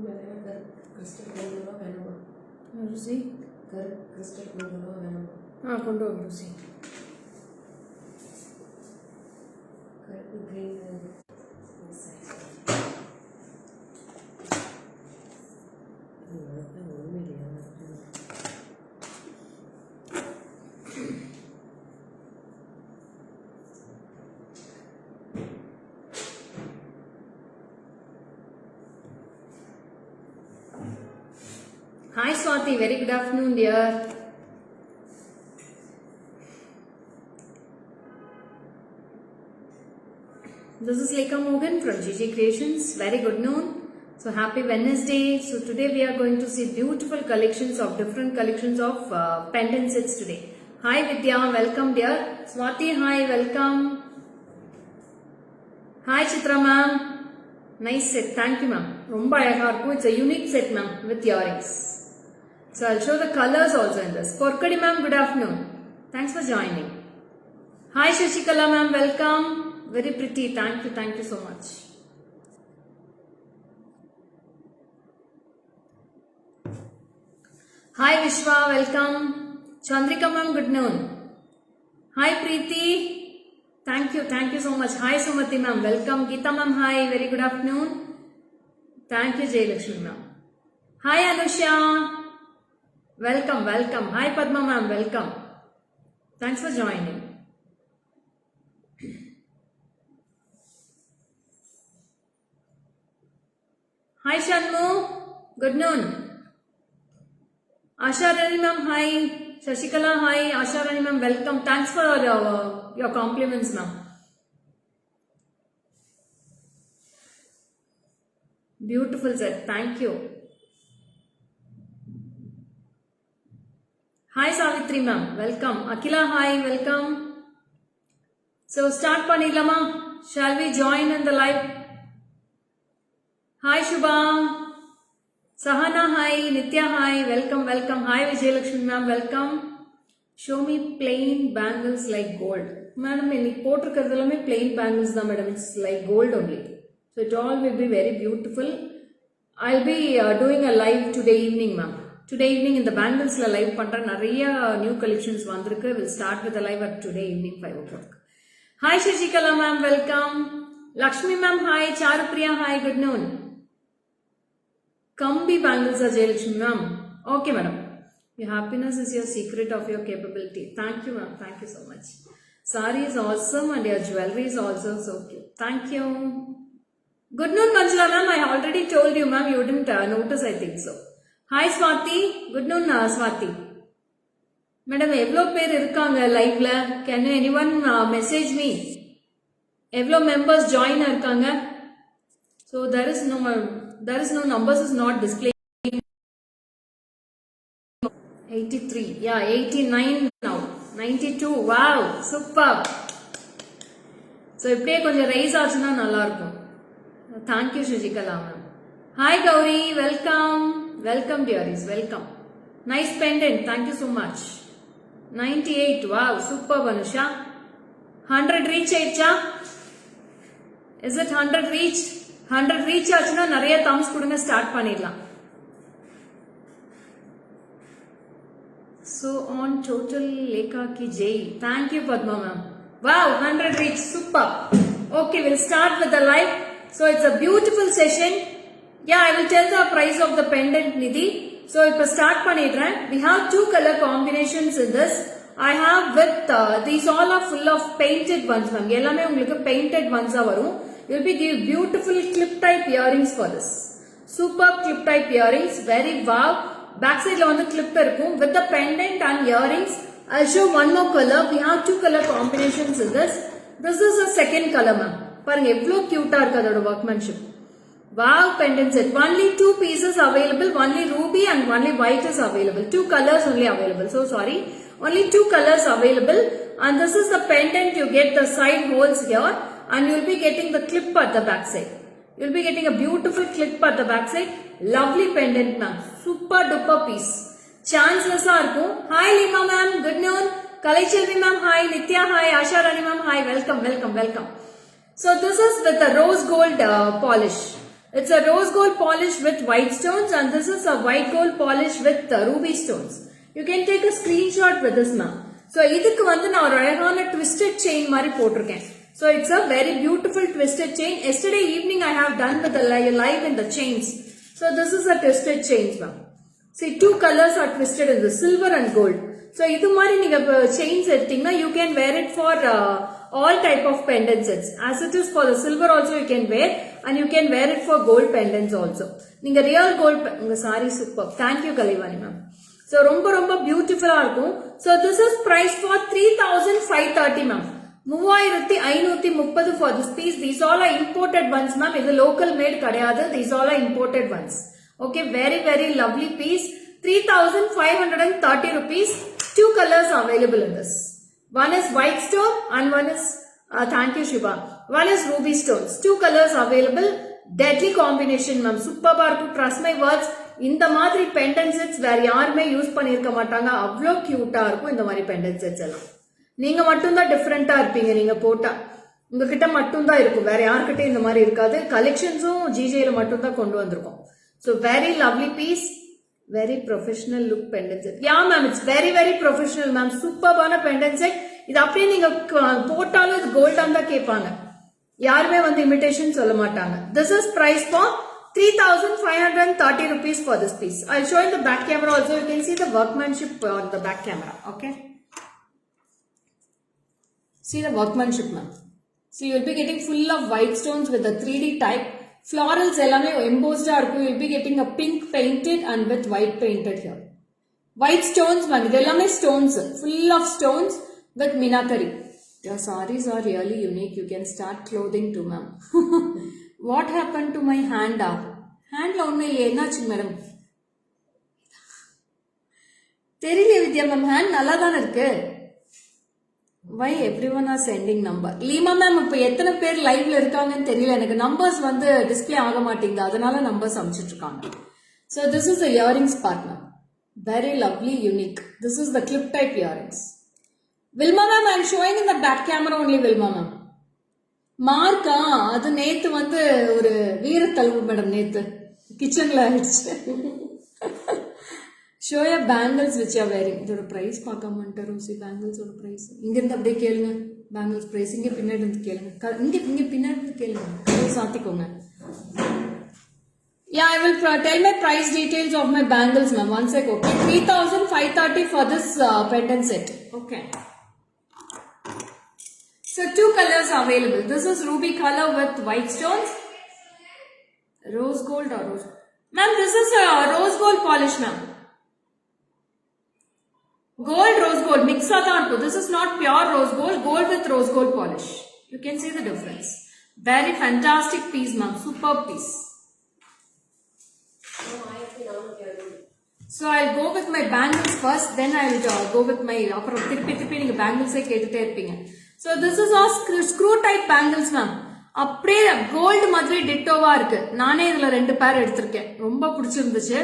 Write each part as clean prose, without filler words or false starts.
ருசி கொண்டு வா ருசி. Hi Swati, very good afternoon dear. This is Lekha Mogan from GG Creations. Very good noon. So happy Wednesday. So today we are going to see beautiful collections of different collections of pendant sets today. Hi Vidya, welcome dear. Swati, hi, welcome. Hi Chitra ma'am. Nice set. Thank you ma'am. Romba alaga irukku. It's a unique set ma'am with earrings. So I'll show the colors also in this. Porkadi ma'am, good afternoon. Thanks for joining. Hi Shashikala ma'am, welcome. Very pretty. Thank you so much. Hi Vishwa, welcome. Chandrika ma'am, good noon. Hi Preeti. Thank you so much. Hi Sumati ma'am, welcome. Geeta ma'am, hi, very good afternoon. Thank you Jayalakshmi ma'am. Hi Anusha. Welcome. Hi Padma ma'am, welcome. Thanks for joining. Hi Shanmu, good noon. Asha Rani ma'am, hi. Shashikala, hi. Asha Rani ma'am, welcome. Thanks for your compliments ma'am. Beautiful set, thank you. Hi Savitri ma'am, welcome. Akila, hi, welcome. So start panilama. Shall we join in the live? Hi Shubha. Sahana, hi. Nitya, hi, welcome. Hi Vijayalakshmi ma'am, welcome. Show me plain bangles like gold. Madam, in potrukadalame plain bangles da madam. It's like gold only. So it all will be very beautiful. I'll be doing a live today evening ma'am. Today evening in the bangles la live pandra nariya new collections vandirukku. We'll start with the live at today evening 5 o'clock. Hi Shashikala ma'am, welcome. Lakshmi ma'am, hi. Charupriya, hi, good noon. Kambi bangles are Jayalakshmi ma'am. Okay madam. Your happiness is your secret of your capability. Thank you ma'am, thank you so much. Sari is awesome and your jewelry is also so cute. Thank you. Good noon Manjula ma'am, I already told you ma'am, you didn't notice I think so. Hi Swati, good noon Swati. Madam, evlo per irukanga live la? Can anyone message me? Evlo members join irukanga? So there is no numbers is not displaying. 83, yeah, 89 now, 92, wow, super. So இப்படியே கொஞ்சம் rice ஆச்சுன்னா நல்லா இருக்கும். Thank you Shujikala ma'am. Hi Gauri, welcome dearies, welcome. Nice pendant, thank you so much. 98, wow, super Anusha. 100 reach ஆயிடுச்சா? Is it 100 reached? 100 reach ஆச்சுன்னா நிறைய thumbs கொடுங்க, start பண்ணிடலாம். So on total Lekha ki jai. Thank you Padma ma'am. Wow, 100 reach, super. Okay, we'll start with the live. So it's a beautiful session. Yeah, I will tell the price of the pendant Nidhi. So ipo start panidren. We have two color combinations in this. I have with these all are full of painted ones ma'am. Ellame ungalku painted ones ah varum. You will be give beautiful clip type earrings for this. Super clip type earrings, very wow. Backside la vandu clip irukum with the pendant and earrings. I'll show one more color. We have two color combinations in this. This is a second color ma'am. Parunga evlo cute ah irukku adoda workmanship. Wow, pendant set. Only two pieces available. Only ruby and only white is available. Two colors only available. So sorry. Only two colors available. And this is the pendant. You get the side holes here. And you will be getting the clip at the back side. You will be getting a beautiful clip at the back side. Lovely pendant ma'am. Super duper piece. Chanceless are go. Hi Lima ma'am. Good noon. Kalaichilvi ma'am. Hi. Nitya. Hi. Asha Rani ma'am. Hi. Welcome. So this is with the rose gold polish. It's a rose gold polish with white stones, and this is a white gold polish with ruby stones. You can take a screenshot with this, ma'am. So இதுக்கு வந்து நான் ஒரு அழகான twisted chain மாதிரி போட்டிருக்கேன். So it's a very beautiful twisted chain. Yesterday evening I have done with the live in the chains. So this is a twisted chains, ma'am. See, two colors are twisted in the silver and gold. So இது மாதிரி நீங்க chains எடுத்தீங்கன்னா you can wear it for all type of pendant sets. As it is for the silver also you can wear, and you can wear it for gold pendants also. நீங்க real gold உங்க saree super. Thank you Kalivani ma'am. So ரொம்ப ரொம்ப பியூட்டிஃபுல்லா இருக்கும். So this is price for 3530 ma'am. 3530 for this piece. These all are imported ones ma'am. இது local made கிடையாது. These all are imported ones. Okay, very very lovely piece. 3530 rupees. Two colors are available in this. One is white stone and one is thank you Shiva. One is ruby stones. Two colors available. Deadly combination ma'am. Superb ah irukku. Trust my words. இந்த மாதிரி pendant sets வேற யாருமே use பண்ணிருக்க மாட்டாங்க. அவ்ளோ கியூட்டா இருக்கும் இந்த மாதிரி pendant sets எல்லாம். நீங்க மட்டும் தான் டிஃபரெண்டா இருப்பீங்க நீங்க போட்டா. உங்ககிட்ட மட்டும் தான் இருக்கும். வேற யார்கிட்ட இந்த மாதிரி இருக்காது. கலெக்ஷன்ஸும் ஜிஜேல மட்டும் தான் கொண்டு வந்திருக்கோம். So very lovely piece. Very professional look pendant set. Yeah ma'am, it's very very professional ma'am. Superb-ஆன pendant set. இது அப்படியே நீங்க போட்டாலும் இது கோல்டா தான் கேட்பாங்க. யாருமே வந்து இமிடேஷன் சொல்ல மாட்டாங்க. This is price for 3530 rupees for this piece. I'll show in the back camera also. You can see the workmanship on the back camera. Okay. See the workmanship ma'am. So you will be getting full of white stones with the 3D type. Florals ellame embossed ah irukku. You will be getting a pink painted and with white painted here. White stones ma'am. Idellame stones. Full of stones with minakari. Your sarees are really unique. You can start clothing too ma'am. What happened to my hand? Hand la onnu illa ennachu madam? Theriyala Vidya ma'am, hand nalla dhaan irukku. Why everyone are sending number? Lima ma'am, இப்ப எத்தனை பேர் லைவ்ல இருக்காங்கன்னு தெரியல. எனக்கு numbers வந்து display ஆக மாட்டேங்குது. அதனால நம்பர்ஸ் அனுப்பிச்சிட்டு இருக்காங்க. So this is the earrings part ma'am. Very lovely, unique. This is the clip type earrings. Vilma ma'am, I am showing in the back camera only Vilma ma'am. மார்க்கா அது நேத்து வந்து ஒரு வீரத்தழுவு மேடம் நேத்து கிச்சன்ல ஆயிடுச்சு. ஷோயா பேங்கிள்ஸ் விச் ஆர் வேரிங். இதோட price பார்க்காமட்டு Rousey பேங்கிள்ஸோட price இங்க இருந்து அப்படியே கேளுங்க. பேங்கிள்ஸ் பிரைஸ் இங்க பின்னாடி இருந்து கேளுங்க. இங்க பின்னாடி இருந்து கேளுங்க. சாத்திக்கோங்க. Yeah, I will tell my price details of my bangles ma'am. One sec. Okay, 3530 for this pendant set. Okay. So two colors are available. This is ruby color with white stones. Rose gold or rose? Ma'am, this is a rose gold polish ma'am. Gold, rose gold. Mixa dhaan irukku. This is not pure rose gold. Gold with rose gold polish. You can see the difference. Very fantastic piece ma'am. Superb piece. So I'll go with my bangles first. Then I'll go with my அப்புறம் திருப்பி நீங்க bangles கேட்டுட்டே இருப்பீங்க. So this is all screw type bangles ma'am. அப்படியே gold மாதிரி டிட்டோவா இருக்கு. நானே இதுல 2 பேர் எடுத்திருக்கேன். ரொம்ப பிடிச்சிருந்துச்சு.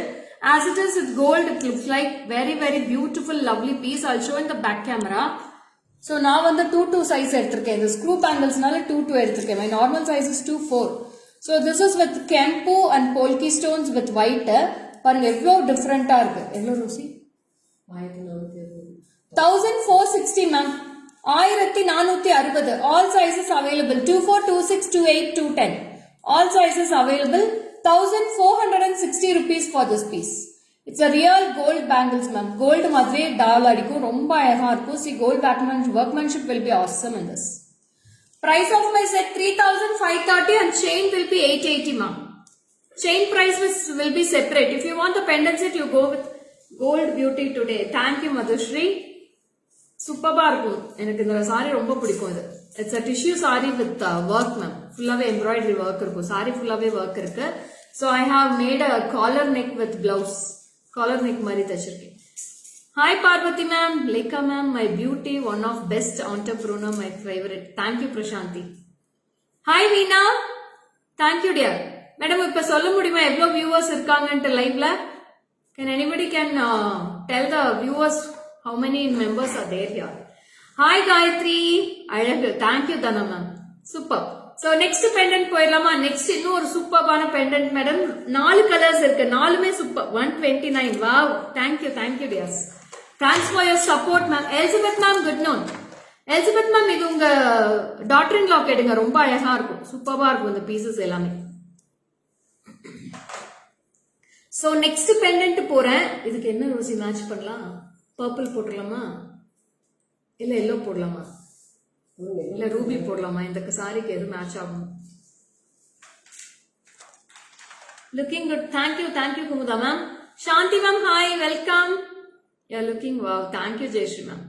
As it is with gold, it looks like very very beautiful lovely piece. I'll show in the back camera. So நான் வந்து 2 size எடுத்திருக்கேன். இந்த screw bangles-னால 2 எடுத்திருக்கேன். My normal size is 2-4. So this is with kempu and polki stones with white. பாருங்க எவ்வளோ டிஃபரெண்டா இருக்கு. எவ்வளோ Rousey? 1460 ma'am. 1460. All sizes available. 24, 26, 28, 210. All sizes available. 1460 rupees for this piece. It's a real gold bangles ma'am. Gold madre daal adikum. Romba ahaga irukku. See, gold workmanship will be awesome in this. Price of my set 3530 and chain will be 880 ma'am. Chain price will be separate. If you want the pendant set, you go with gold beauty today. Thank you Madhushri. சூப்பரா இருக்கும். எனக்கு இந்த sorry ரொம்ப பிடிக்கும். இது it's a tissue saree with work ma'am. ஃபுல்லாவே embroidery work இருக்கும். Sorry ஃபுல்லாவே ஒர்க் இருக்கு. So I have made a collar neck with blouse. Collar neck மாதிரி தச்சிருக்கேன். Hi Parvati ma'am, Lekha ma'am, my beauty, one of best entrepreneur, my favorite. Thank you Prashanti. Hi Veena. Thank you dear. Madam, இப்ப சொல்ல முடியுமா எவ்வளவு viewers இருக்காங்கன்னு லைவ்ல? Can anybody tell the viewers how many members are there here? Hi Gayatri. Thank you Dana ma'am. Super. So next pendant போயிடலாமா? Next இன்னும் ஒரு சூப்பரான pendant மேடம். 4 கலர்ஸ் இருக்கு. 4மே super. 129. Wow. Thank you dears. Thanks for your support ma'am. Elizabeth ma'am, good noon. Elizabeth ma'am, இது உங்க daughter in லா கேடுங்க. ரொம்ப அழகா இருக்கும். சூப்பரா இருக்கும் இந்த பீசஸ் எல்லாமே. So next pendant போறேன். இதுக்கு என்ன ரோசி மேட்ச் பண்ணலாம்? பர்பிள் போட்டுடலாமா? இல்ல எல்லோ போடலாமா? இல்ல ரூபி போடலாமா? இந்த சாரிக்கு எது மேட்ச் ஆகும்? Looking good. Thank you Kumuda ma'am. Shanti ma'am, hi, welcome. You're looking wow. Thank you Jayashree ma'am.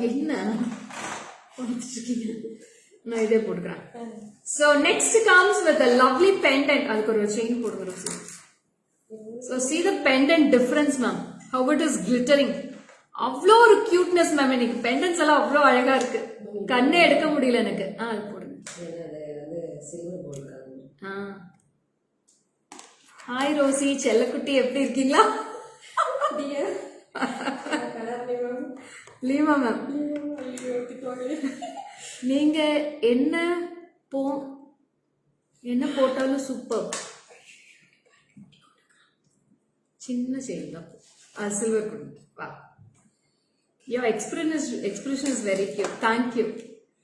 என்ன நான் இதே போட்டுக்கிறேன். So next comes with a lovely pendant. அதுக்கு ஒரு செயின் போடுங்க. So see the pendant difference ma'am. How it is glittering. அவ்வளோ ஒரு cuteness ma'am. எனக்கு பெண்டன்ஸ் எல்லாம் அவ்வளோ அழகா இருக்கு. கண்ணே எடுக்க முடியல எனக்கு. அது போடுங்க. ஹாய் ரோசி செல்லக்குட்டி, எப்படி இருக்கீங்களா? லீமா மேம், நீங்க என்ன போட்டாலும் சூப்பர். சின்ன செயின் தான், சில்வர் கொடுங்க. வா, your expression is very cute. Thank you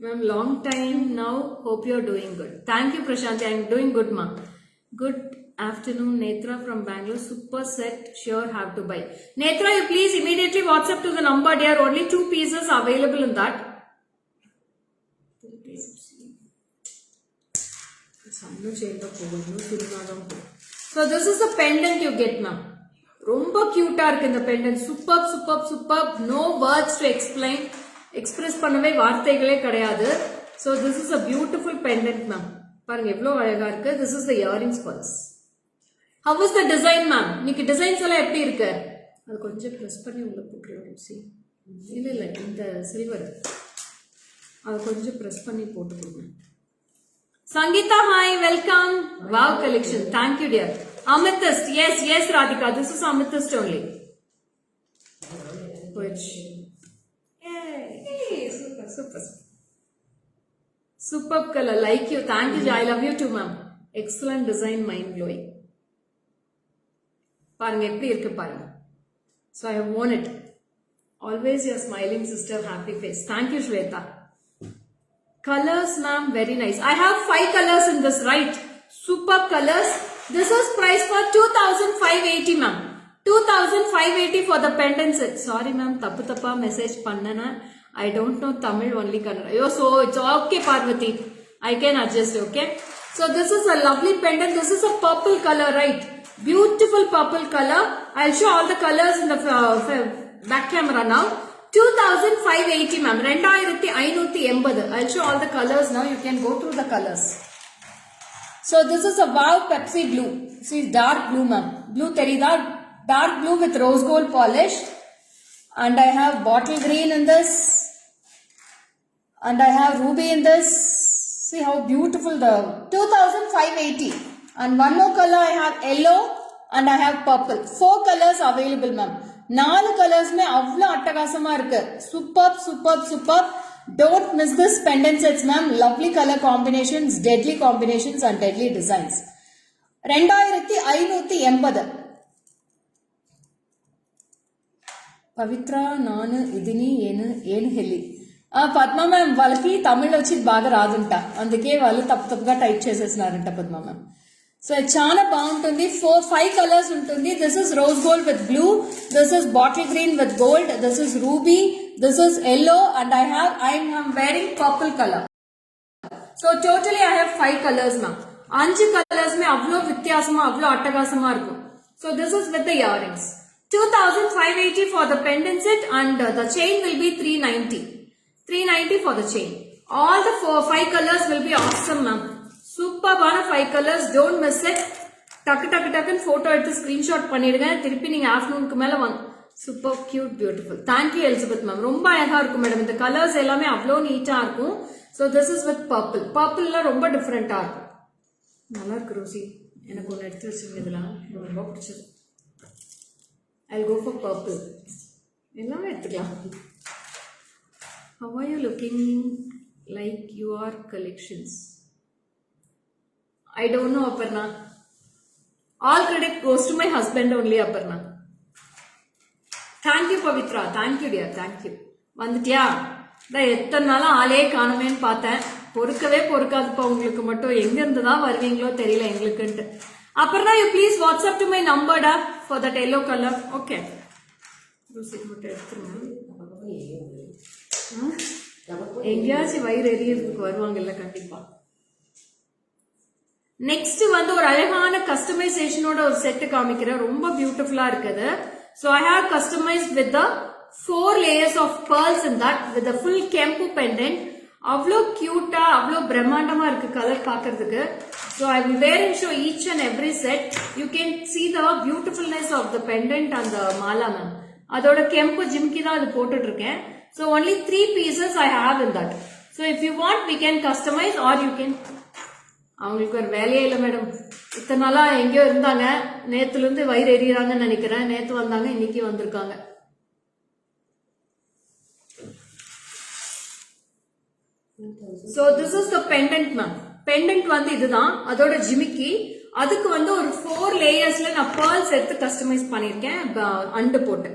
ma'am. Long time now, hope you're doing good. Thank you Prashanti, I'm doing good ma. Good afternoon Netra from Bangalore. Super set, sure have to buy. Netra, you please immediately WhatsApp to the number dear. Only 2 pieces available in that. So this is the pendant you get ma'am. ரொம்ப கியூட்டா இருக்கு இந்த pendant. Super. No words to express பண்ணவே வார்த்தைகளே கிடையாது. So this is a beautiful pendant ma'am. பாருங்க எவ்வளோ அழகா இருக்கு. This is the earrings purse. How is the design ma'am? இன்னைக்கு டிசைன்ஸ் எல்லாம் எப்படி இருக்கு? அது கொஞ்சம் ப்ரெஸ் பண்ணி உள்ள போட்டுருவோம். சி இல்ல இந்த சில்வர் அது கொஞ்சம் ப்ரெஸ் பண்ணி போட்டு கொடுங்க. Sangeeta, hi, welcome. Wow collection. Thank you dear. Amethyst, yes Radhika, this is amethyst only. Which? Yay, super. Superb color, like you. Thank you, I love you too ma'am. Excellent design, mind blowing. பாருங்க எப்படி இருக்கு பாருங்க. So I have worn it. Always your smiling sister, happy face. Thank you Shweta. Colors ma'am, very nice. I have 5 colors in this, right? Superb colors. This is priced for 2580 ma'am. 2580 for the pendant set. Sorry ma'am, tappa message pannana. I don't know Tamil, only Kannada. Yo, so it's okay Parvati. I can adjust, okay? So this is a lovely pendant. This is a purple color, right? Beautiful purple color. I'll show all the colors in the back camera now. 2580 ma'am. 2580. I'll show all the colors now. You can go through the colors. So this is a wow Pepsi blue. See, dark blue ma'am. Blue terida, dark blue with rose gold polish. And I have bottle green in this. And I have ruby in this. See how beautiful the 2580. And one more color I have yellow and I have purple. 4 colors available ma'am. 4 colors में अवला अट्टगासमा इरुक्ku. Superb. Don't miss this pendant sets ma'am. Lovely color combinations, deadly combinations and deadly designs. 2580. Pavitra nanu idini enu helli. Padma ma'am వాళ్ళకి తమిళ వచ్చి బాగా రాదుంట. అందుకే వాళ్ళు తప్పుగా type చేసేస్తున్నారంట Padma ma'am. So చాలా బాగుంటుంది. 4-5 కలర్స్ ఉంటుంది. This is rose gold with blue, this is bottle green with gold, this is ruby, this is yellow and I am wearing purple color. So totally I have 5 colors ma'am. 5 colors में அவ்வளோ வித்தியாசமா அவ்வளோ அட்டகாசமா இருக்கும். So this is with the earrings. 2580 for the pendant set and the chain will be 390. 390 for the chain. All the 5 colors will be awesome ma'am. Superb 5 colors. Don't miss it. டக்கு photo எடுத்து screenshot பண்ணிடுங்க. திருப்பி நீங்க ஆஃப்டர்நூனுக்கு மேல வாங்க. Super cute, beautiful. Thank you Elizabeth ma'am. ரொம்ப அழகா இருக்கும் மேடம். இந்த கலர்ஸ் எல்லாமே அவ்வளோ நீட்டா இருக்கும். So this is with purple. Purpleல ரொம்ப டிஃபரெண்டா இருக்கும். நல்லா இருக்கு ரோசி. எனக்கு ஒன்று எடுத்து வச்சிருங்க. இதெல்லாம் ரொம்ப பிடிச்சது. I'll go for purple. எல்லாமே எடுத்துக்கலாம். How are you looking like your collections? I don't know, Aparna. All credit goes to my husband only, Aparna. Thank you, Pavitra. Thank you, dear. Thank you. வந்துட்டியா? எத்தனை நாளா ஆளே காணுமேன்னு பார்த்தேன். பொறுக்கவே பொறுக்காதுப்பா உங்களுக்கு மட்டும். எங்க இருந்து தான் வருவீங்களோ தெரியல எங்களுக்குன்ட்டு. Aparna, you please WhatsApp to my number da for that yellow color. Okay. மட்டும் எடுத்துருங்க. எங்கேயாச்சும் வயிறு எரியறதுக்கு வருவாங்கல்ல கண்டிப்பா. நெக்ஸ்ட் வந்து ஒரு அழகான கஸ்டமைசேஷனோட ஒரு செட் காமிக்கிறேன். ரொம்ப பியூட்டிஃபுல்லா இருக்குது. So I have customized with the 4 layers of pearls in that with the full kempu pendant. அவ்வளோ கியூட்டா அவ்வளோ பிரம்மாண்டமா இருக்கு கலர் பாக்குறதுக்கு. So I will wear and show each and every set. You can see the beautifulness of the pendant and the mala ma'am. அதோட கெம்பு ஜிம்கி தான் அது போட்டுட்டு இருக்கேன். So only 3 pieces I have in that. So if you want we can customize or you can. அவங்களுக்கு ஒரு வேலையே இல்லை madam. இத்தனை நாளா எங்கேயோ இருந்தாங்க. நேத்துல இருந்து வயிறு எறியறாங்கன்னு நினைக்கிறேன். நேத்து வந்தாங்க, இன்னைக்கு வந்திருக்காங்க. So this is the pendant ma'am. Pendant வந்து இதுதான். அதோட ஜிமிக்கி. அதுக்கு வந்து ஒரு 4 லேயர்ஸ்ல நான் pearls எடுத்து கஸ்டமைஸ் பண்ணிருக்கேன் அண்டு போட்டு.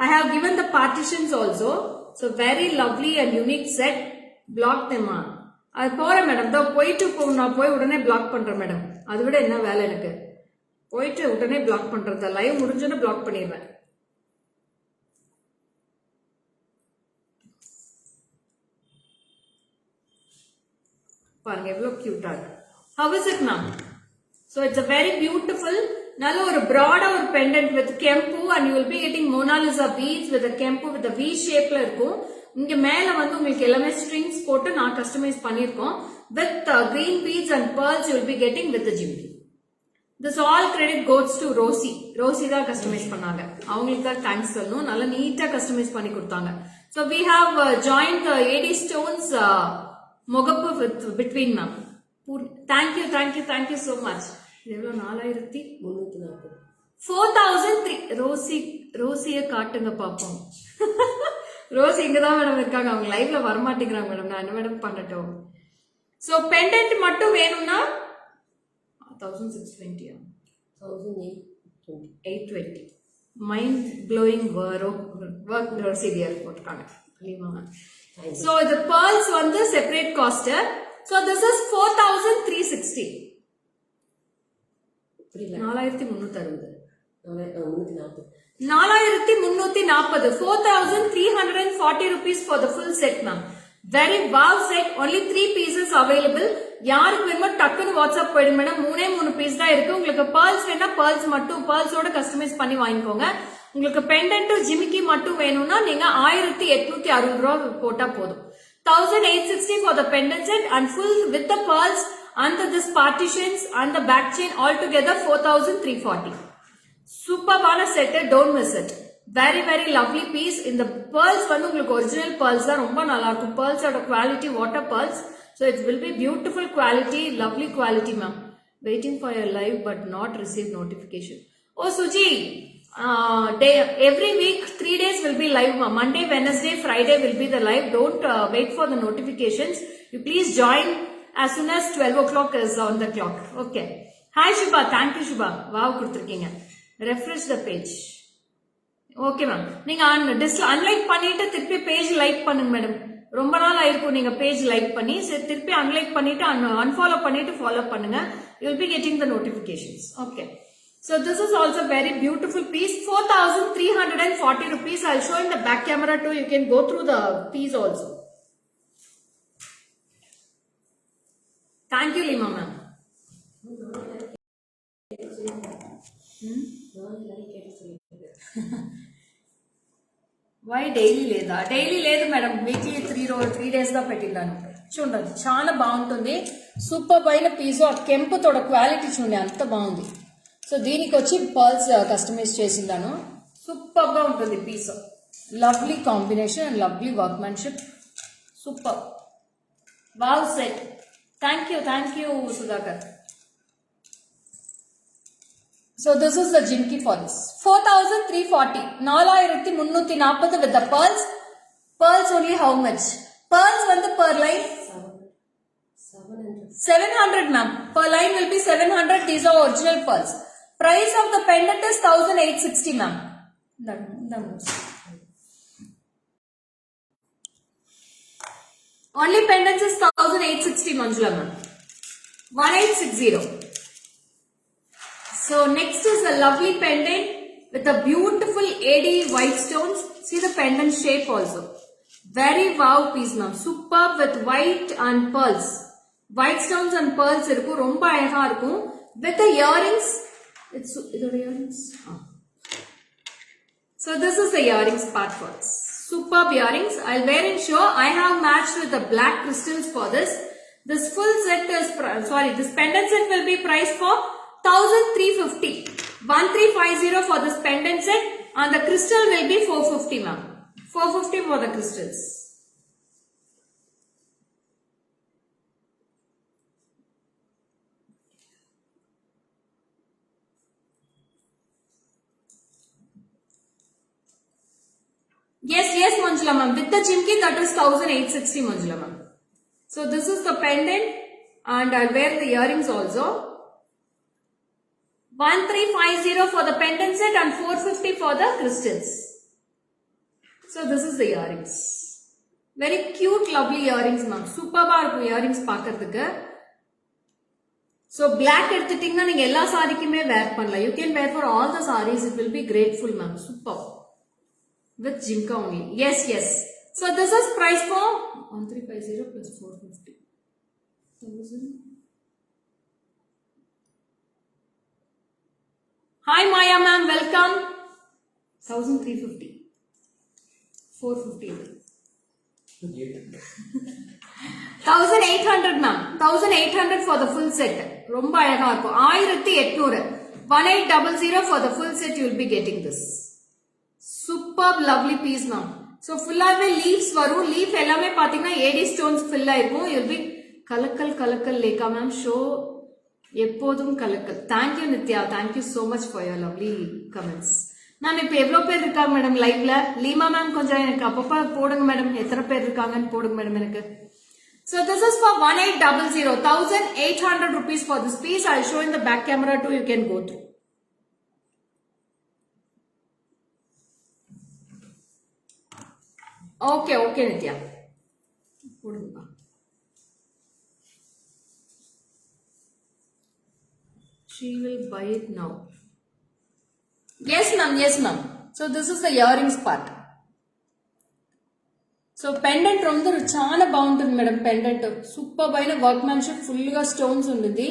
I have given the partitions also. So very lovely and unique set. Block them on. அது போறேன் மேடம். தான் போயிட்டு நான் போய் உடனே பிளாக் பண்றேன் மேடம். அதை விட என்ன வேலை எனக்கு? போயிட்டு உடனே பிளாக் பண்றது. லைவ் முடிஞ்சோன்னு பிளாக் பண்ணிடுவேன். பாருங்க எவ்வளவு கியூட்டா இருக்கு. How is it ma'am? So it's a very beautiful நல்ல ஒரு broad ஒரு pendant with kempu and you will be getting Mona Lisa beads with a kempu with a V shapeல இருக்கும். இங்க மேல வந்து உங்களுக்கு எல்லாமே strings போட்டு நான் கஸ்டமைஸ் பண்ணிருக்கோம். With green beads and pearls you will be getting with the jimki. This all credit goes to Rosie. Rosie தான் கஸ்டமைஸ் பண்ணாங்க. அவங்களுக்கு தான் தேங்க்ஸ் சொல்லணும். நல்லா நீட்டா கஸ்டமைஸ் பண்ணி கொடுத்தாங்க. So we have joined the AD stones முகப்பு with between ma'am. Thank you so much. எவ்வளவு 4340 4003 ரோசிய காட்டுங்க பாப்போம். ரோசி இங்கதான் மேடம் இருக்காங்க. அவங்க லைவ்ல வரமாட்டேங்கிறாங்க மேடம். நான் என்ன மேடம் பண்ணட்டும்? சோ பெண்டன்ட் மட்டும் வேணும்னா 1620 1820 mind blowing work Rosy dear போட்டுருக்காங்க. So the pearls வந்து separate cost. So this is 4360. 4360 4340 rupees for the full set ma'am. Very wow set. Only 3 pieces available. யாருக்கு வேணுமோ டக்குன்னு வாட்ஸ்அப் போயிடுங்க மேடம். 3 பீஸ் தான் இருக்கு. உங்களுக்கு pearls வேணா pearls மட்டும் pearlsோட கஸ்டமைஸ் பண்ணி வாங்கிக்கோங்க. உங்களுக்கு பெண்டன்ட் ஜிமிக்கி மட்டும் வேணும்னா நீங்க 1860 ரூபாய் போட்டா போதும். 1860 for the pendant set and full with the pearls and this partitions and the back chain all together 4340. Superbana set, don't miss it. Very very lovely piece. In the pearls வந்து உங்களுக்கு original pearls தான் ரொம்ப நல்லா இருக்கும். pearls ஓட quality water pearls. So it will be beautiful quality, lovely quality ma'am. Waiting for your live but not received notification. Oh Suji, every week 3 days will be live ma'am. Monday, Wednesday, Friday will be the live. Don't wait for the notifications. You please join as soon as 12 o'clock is on the clock. Okay. Hi Shubha, thank you Shubha. Wow கொடுத்திருக்கீங்க. Refresh the page. Okay ma'am. நீங்க unlike பண்ணிட்டு திருப்பி page like பண்ணுங்க madam. ரொம்ப நாள் ஆயிருக்கும் நீங்க page like பண்ணி. திருப்பி unlike பண்ணிட்டு unfollow பண்ணிட்டு follow பண்ணுங்க. You will be getting the notifications. Okay. So this is also very beautiful piece. 4340 rupees. I'll show in the back camera too. You can go through the piece also. Thank you Lima ma'am. Why daily లేదా? Daily లేదు madam. Weekly 3 days దా పెట్టిండాను. చూడండి చాలా బాగుంటుంది. Super పైన piece ఆ కెంపు తోడ quality చూడండి అంత బాగుంది. సో దీనికి వచ్చి పర్ల్స్ కస్టమైజ్ చేసిందాను. సూపర్ గా ఉంటుంది piece. Lovely combination and lovely workmanship. Super. Wow set. Thank you Sudhakar. So this is the jimki for this. 4340. 4340 with the pearls. Pearls only how much? Pearls வந்து per line 700 ma'am. Per line will be 700. These are original pearls. Price of the pendant is 1860 ma'am. Only pendants is 1860 Manjula ma'am. 1860. So next is a lovely pendant with a beautiful AD white stones. See the pendant shape also. Very wow piece ma'am. Superb with white and pearls. White stones and pearls irukku romba alaga irukum with the earrings. It's idora earrings. So this is the earrings part for us. Superb earrings. I'll wear and show. I have matched with the black crystals for this. This full set is this pendant set will be priced for 1350. 1350 for this pendant set and the crystal will be 450 ma'am. 450 for the crystals. Yes Manjula ma'am. With the chimki that is 1860 Manjula ma'am. So this is the pendant and I'll wear the earrings also. 1350 for the pendant set and 450 for the crystals. So this is the earrings. Very cute lovely earrings ma'am. Superb earrings paakradhukku. So black edutittingna neenga ella sarikkume wear pannalam. You can wear for all the sarees. It will be grateful ma'am. Superb. With jimka only. Yes. So this is price for 1350 plus 450. 1000. Hi Maya ma'am, welcome. 1350. 450. 1800 ma'am. 1800 for the full set. Romba alaga irukum. 1800. 1800 for the full set you will be getting this. Superb lovely piece ma'am. So full ave leaves varum. Leaf ellame pathina AD stones fill aayirkum. You will be kalakal leka ma'am. Show எப்போதும் கலக்கல். Thank you Nitya. Thank you so much for your lovely comments. Ma'am இப்போ எவ்வளோ பேர் இருக்காங்க madam லைவ்ல? Lima ma'am கொஞ்சம் எனக்கு அப்பப்போ போடுங்க மேடம். எத்தனை பேர் இருக்காங்கன்னு போடுங்க மேடம் எனக்கு. So this is for 1800. 1800 rupees for this piece. I'll show in the back camera too. You can go through. Okay Nitya. போடுங்க. She will buy it now. Yes ma'am. So this is the earrings part. So pendant romba chana boundundi madam pendant. Super baina workmanship full ga stones undi.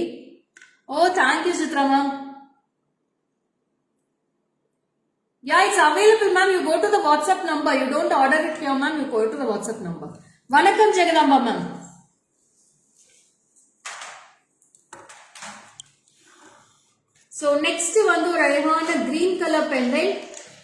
Oh thank you Chitra ma'am. Yeah, it's available ma'am. You go to the WhatsApp number. You don't order it here ma'am. You go to the WhatsApp number. Vanakkam Jagadamba ma'am. So next vandu Rayhana green color pendant.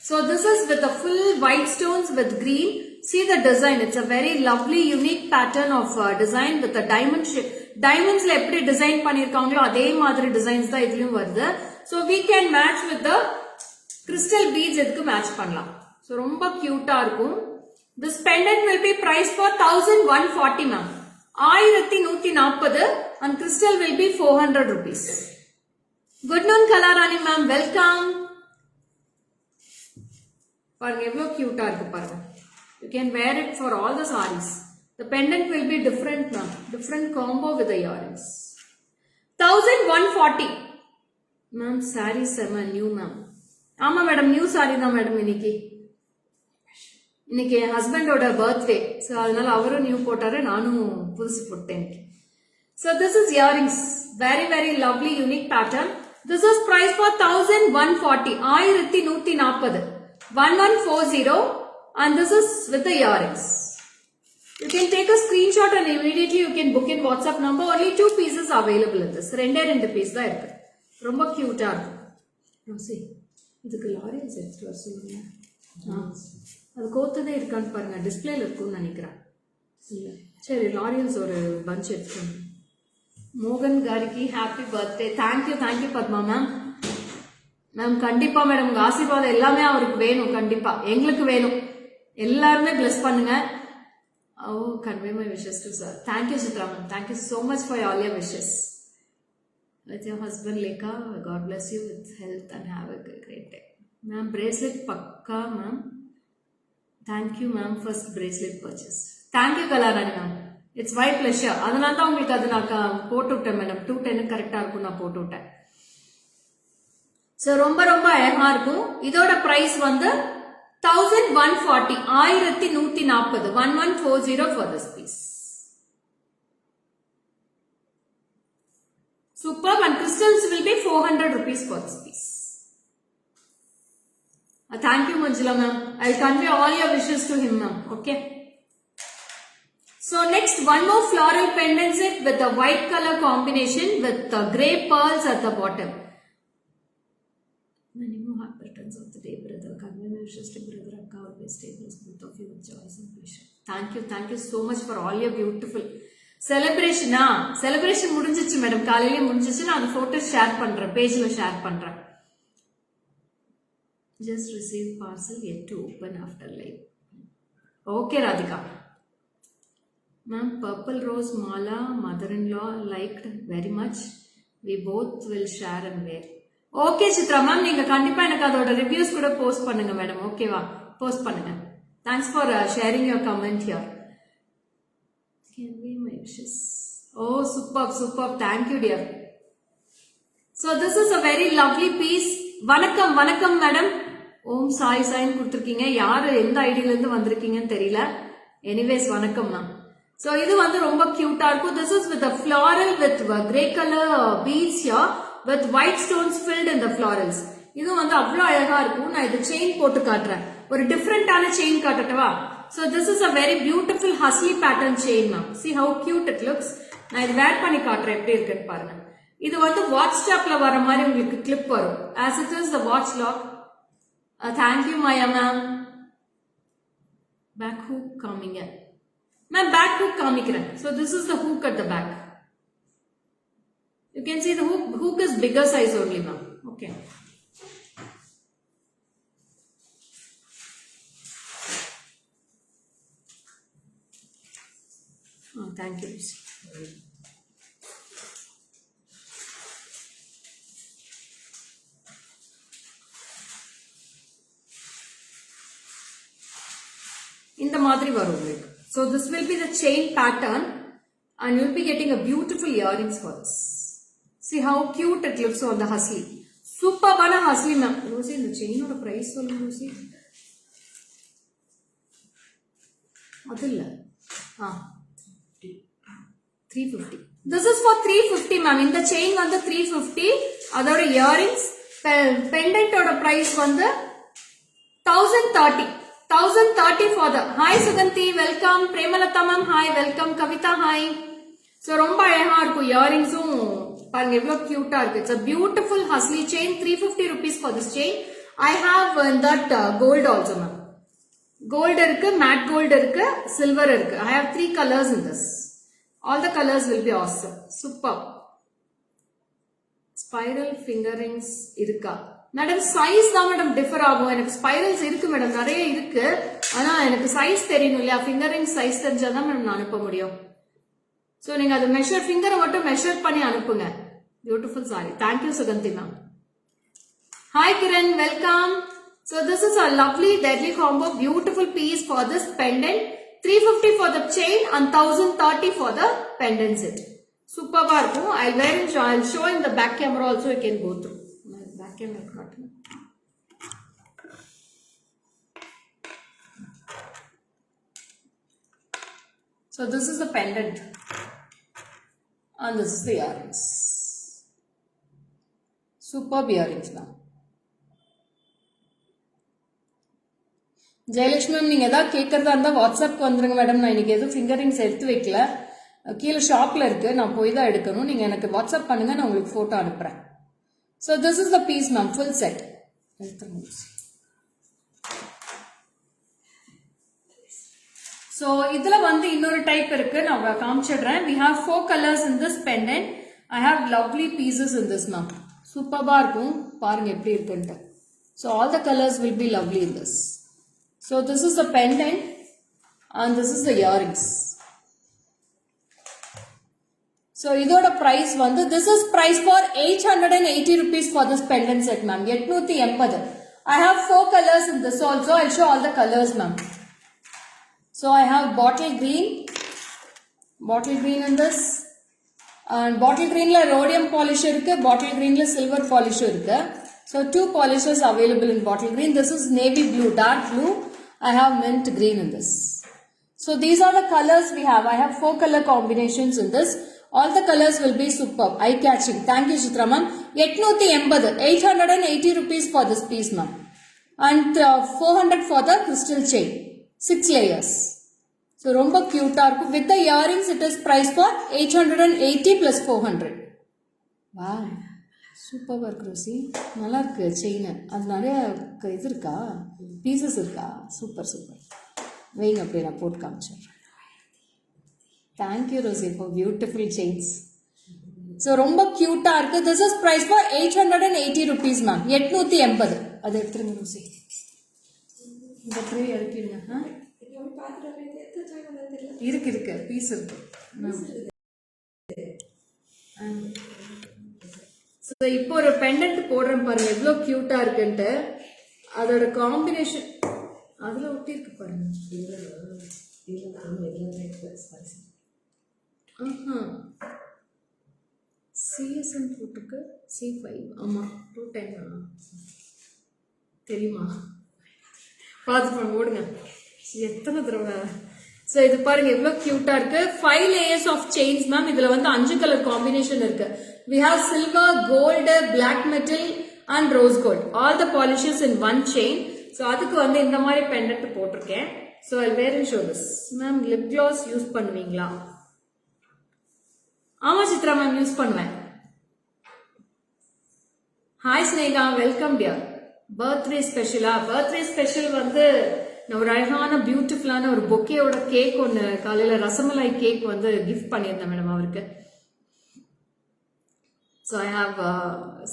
So this is with the full white stones with green. See the design. It's a very lovely unique pattern of design with a diamond shape. Diamonds la eppadi design pannirukangalo adhe maadhiri designs da idhilum varudhu. So we can match with the crystal beads edukku match pannalam. So romba cute ah irukum. This pendant will be priced for 1140 ma'am. 1140 and crystal will be 400 rupees. Good noon Kalarani ma'am, welcome. பாருங்க எவ்வளோ கியூட்டா இருக்கு பாருங்க. You can wear it for all the sarees. The pendant will be different ma'am. Different combo with the earrings. 1140. Ma'am saree sema new ma'am. ஆமா madam new sorry தான் madam இன்னைக்கு என் ஹஸ்பண்டோட birthday. So அதனால அவரும் நியூ போட்டாரு, நானும் புதுசு போட்டேன். So this is earrings. Very lovely unique pattern. This is priced for 1140. 1140. 1140 and this is with the earrings. You can take a screenshot and immediately you can book in WhatsApp number. Only 2 pieces available in this. ரெண்டு piece தான் இருக்கு. ரொம்ப கியூட்டா இருக்கு. See, இதுக்கு லாரியல்ஸ் எடுத்துட்டு வர சொல்லுங்க. அது கோத்ததே இருக்கான்னு பாருங்க. டிஸ்பிளேல இருக்கும்னு நினைக்கிறேன். இல்ல சரி லாரியல்ஸ் ஒரு பஞ்ச் எடுத்துக்கோங்க. மோகன் காரிக்கு happy birthday. Thank you Padma ma'am. Ma'am கண்டிப்பா மேடம் உங்க ஆசீர்வாதம் எல்லாமே அவருக்கு வேணும். கண்டிப்பா எங்களுக்கு வேணும். எல்லாருமே bless பண்ணுங்க. Oh, convey my wishes to sir. Thank you, Chitra ma'am. Thank you so much for all your wishes. With your husband Lekha, God bless you with health and have a great day. Ma'am, bracelet pakka ma'am. Thank you ma'am, first bracelet purchase. Thank you Kalarani ma'am. It's my pleasure. அதனால தான் உங்களுக்கு அது நான் போட்டு விட்டேன் madam. 210 கரெக்டா இருக்கும் நான் போட்டு விட்டேன். So ரொம்ப ரொம்ப அழகா இருக்கும். இதோட பிரைஸ் வந்து 1140 1140 1140 for this piece. Superb, and crystals will be 400 rupees for this piece. Thank you Manjula ma'am. I'll convey all your wishes to him ma'am. Okay. So next, one more floral pendant set with a white color combination with grey pearls at the bottom. Many more happy returns of the day, brother. Convey my wishes to brother Akka. Always stay blessed, both of you, with joy and pleasure. Thank you so much for all your beautiful celebration. Celebration முடிஞ்சிச்சு madam, காலையிலே முடிஞ்சிச்சு. நான் அந்த photos share பண்றேன், pageல share பண்றேன். Just received parcel yet to open after live. Okay Radhika. Ma'am, purple rose mala mother-in-law liked very much. We both will share and wear. Okay Chitra ma'am, நீங்க கண்டிப்பா எனக்கு அதோட ரிவ்யூஸ் கூட post பண்ணுங்க madam. ஓகேவா? Post பண்ணுங்க. Thanks for sharing your comment here. Can we my wishes? Oh, superb. Thank you dear. So this is a very lovely piece. வணக்கம் madam. ஓம் சாய் சாய்னு கொடுத்திருக்கீங்க. யாரு எந்த ஐடியில இருந்து வந்திருக்கீங்கன்னு தெரியல. எனிவேஸ் வணக்கம் மேம். So இது வந்து ரொம்ப கியூட்டா இருக்கும். This is with a floral with grey color beads here with white stones filled in the florals. இது வந்து அவ்வளவு அழகா இருக்கும். நான் இது செயின் போட்டு காட்டுறேன். ஒரு டிஃபரெண்டான chain காட்டட்டவா? So this is a very beautiful husky pattern chain ma'am. See how cute it looks. நான் இது வேர் பண்ணி காட்டுறேன் எப்படி இருக்குன்னு பாருங்க. இது வந்து வாட்ச் ஸ்டாப்ல வர மாதிரி உங்களுக்கு கிளிப் வரும். As it is the watch lock. Thank you Maya ma'am. Back hook coming in. Ma'am, back hook காமிக்கிறேன். So this is the hook at the back. You can see the hook is bigger size only ma'am. Okay. Oh, thank you. இந்த மாதிரி வரும் உங்களுக்கு. So this will be the chain pattern and you'll be getting a beautiful earrings for this. See how cute it looks on the husky. Superbana husky ma'am. Rosie, the chain oda price solunga Rosie. Adilla. 350. This is for 350 ma'am. In the chain vandu 350. Adoda earrings pendant oda price vandu 1030. 1030 for the. Hi Suganti, welcome. Premalata ma'am, hi. Welcome. Kavita, hi. So ரொம்ப அழகா இருக்கும். இயரிங்ஸும் பாருங்க எவ்வளவு கியூட்டா இருக்கு. It's a beautiful husky chain. 350 rupees for this chain. I have that gold also ma'am. Gold இருக்கு, matte gold இருக்கு, silver இருக்கு. I have 3 colors in this. All the colors will be awesome. Superb. Spiral finger rings இருக்கா? Madam size தான் madam differ ஆகும். எனக்கு spirals இருக்கு madam, நிறைய இருக்கு. ஆனா எனக்கு சைஸ் தெரியணும் இல்லையா? ஃபிங்கர் ரிங் சைஸ் தெரிஞ்சாதான் மேடம் நான் அனுப்ப முடியும். சோ நீங்க அது மெஷர் ஃபிங்கரை மட்டும் மெஷர் பண்ணி அனுப்புங்க. Beautiful sari. Thank you Suganthi ma'am. Hi Kiran, welcome. So this is a lovely deadly combo, beautiful piece for this pendant. 350 for the chain and 1030 for the pendant set. Superb இருக்கும். I'll show in the back camera also, you can go through. So this is the pendant and this is the earrings. Superb earrings now. Jayalakshmi நீங்க ஏதாவது கேட்கறதா இருந்தா வாட்ஸ்அப்க்கு வந்துருங்க madam. நான் இன்னைக்கு எதுவும் finger rings எடுத்து வைக்கல, கீழே ஷாப்ல இருக்கு, நான் போய் தான் எடுக்கணும். நீங்க எனக்கு வாட்ஸ்அப் பண்ணுங்க, நான் உங்களுக்கு போட்டோ அனுப்புறேன். So this is the piece ma'am, full set. So இதுல வந்து இன்னொரு டைப் இருக்கு, நான் காமிச்சிடுறேன். We have 4 colors in this pendant. I have lovely pieces in this ma'am. சூப்பர்பா இருக்கும், பாருங்க எப்படி இருக்குன்னு. So all the colors will be lovely in this. So this is the pendant and this is the earrings. So idoda price vandu, this is price for 880 rupees for this pendant set ma'am. 880. I have 4 colors in this also. I'll show all the colors ma'am. So I have bottle green in this, and bottle green la rhodium polish irukku, bottle green la silver polish irukku. So 2 polishes available in bottle green. This is navy blue, dark blue. I have mint green in this. So these are the colors we have. I have 4 color combinations in this. All the colors will be superb, eye catching. Thank you Chitra ma'am. 880 rupees for this piece ma'am, and 400 for the crystal chain, 6 layers. So romba cute ah irukku. With the earrings it is priced for 880 plus 400. Wow, super work Rosie. நல்லா இருக்கு chain. அது நிறைய இது இருக்கா, pieces இருக்கா? Super super. வெயிங்க அப்படியே நான் போட்டு காமிச்சிடுறேன். Thank you Rosie for beautiful chains. So ரொம்ப cute ah irukku. This is price for 880 rupees ma'am. 880. அது எடுத்துருங்க Rosie. இந்த ட்ரே எடுத்துடுங்க. இருக்கு பீஸ் இருக்கு. ஸோ இப்போ ஒரு பெண்டன்ட் போடுறேன் பாருங்க, எவ்வளோ கியூட்டா இருக்குன்ட்டு. அதோட காம்பினேஷன் அதில் ஒட்டி இருக்கு பாருங்க. சிஎஸ்என் போட்டுருக்கு, C5 ஆமாம் 210 தெரியுமா? பார்த்துட்டு ஓடுங்க எத்தனை தடவை. ஸோ இது பாருங்க எவ்வளோ கியூட்டா இருக்கு. 5 layers of chains மேம். இதுல வந்து 5 கலர் காம்பினேஷன் இருக்கு. We have silver, gold, black metal and rose gold. All the polishes in one chain. So அதுக்கு வந்து இந்த மாதிரி பெண்டன்ட் போட்டிருக்கேன். So I'll wear and show this. Ma'am lip gloss use பண்ணுவீங்களா? ஆமா சித்ரா மேம் யூஸ் பண்ணுவேன். Hi Sneha, welcome dear. Birthday ஸ்பெஷலா? Birthday special வந்து நான் ஒரு அழகான பியூட்டிஃபுல்லான ஒரு பொக்கேயோட கேக் ஒன்று காலையில் ரசமலாய் கேக் வந்து கிஃப்ட் பண்ணியிருந்தேன் மேடம் அவருக்கு. So I have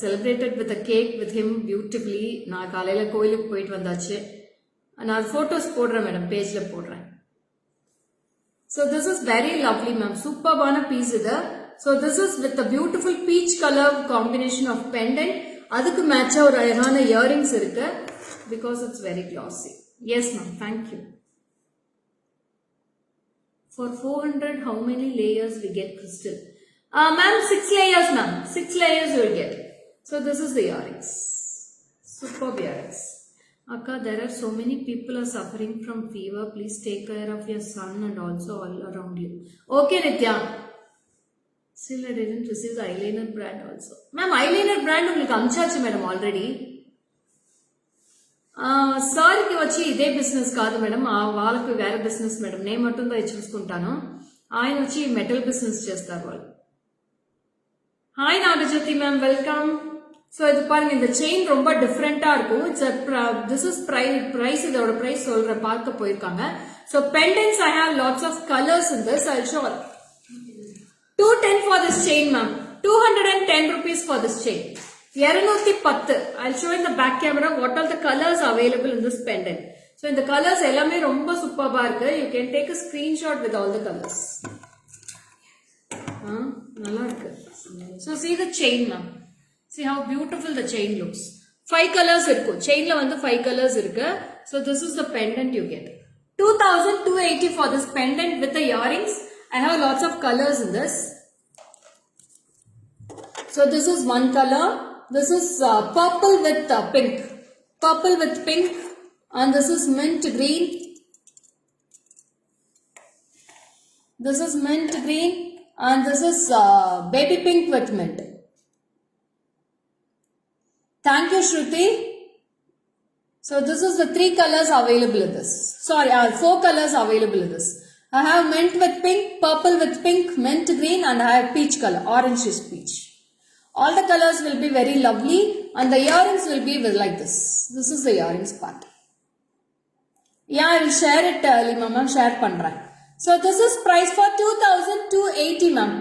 celebrated with a cake with him beautifully. நான் காலையில் கோயிலுக்கு போயிட்டு வந்தாச்சு. நான் ஃபோட்டோஸ் போடுறேன் மேடம், பேஜில் போடுறேன். So this is very lovely ma'am. சூப்பர்பான பீஸ் இது. So this is with a beautiful peach colour combination of pendant. அதுக்கு மேட்சா ஒரு அழகான இயரிங்ஸ் இருக்கு. Because it's very classy. Yes ma'am, thank you. For 400 how many layers we get crystal? Ma'am 6 layers ma'am. 6 layers you will get. So this is the earrings. Superb earrings. Akka, there are so many people are suffering from fever. Please take care of your son and also all around you. Okay Nitya. Still I didn't receive the eyeliner brand also. Ma'am eyeliner brand உங்களுக்கு அம்சாச்சு madam already. సార్కి వచ్చి ఇదే business కాదు madam, వాళ్ళకి వేరే business madam. నేను మటుందో చూసుకుంటాను. ఆయన వచ్చి మెటల్ బిజినెస్ చేస్తారు వాళ్ళు. Hi Nagajothi ma'am, welcome. So இது பாருங்க, இந்த செயின் ரொம்ப டிஃப்ரெண்டா இருக்கும். This is price. இதோட பிரைஸ் சொல்ற பார்க்க போயிருக்காங்க. So pendants I have lots of colours in this. I show 210 for this chain ma'am. 210 rupees for this chain. 210. I'll show in the back camera what are the colors available in this pendant. So in the colors எல்லாமே ரொம்ப சூப்பர்பா இருக்கு. You can take a screenshot with all the colors. நல்லா இருக்கு. So see the chain now. See how beautiful the chain looks. 5 colors இருக்கு. Chainல வந்து 5 colors இருக்கு. So this is the pendant you get. 2280 for this pendant with the earrings. I have lots of colors in this. So this is one color. This is purple with pink. Purple with pink. And this is mint green. This is mint green. And this is baby pink with mint. Thank you Shruti. So this is the 3 colors available in this. Sorry, 4 colors available in this. I have mint with pink, purple with pink, mint green, and I have peach color. Orange is peach. All the colors will be very lovely, and the earrings will be like this. This is the earrings part. Yeah, I will share it, Lima ma'am. Share பண்றேன். So this is price for 2280 ma'am.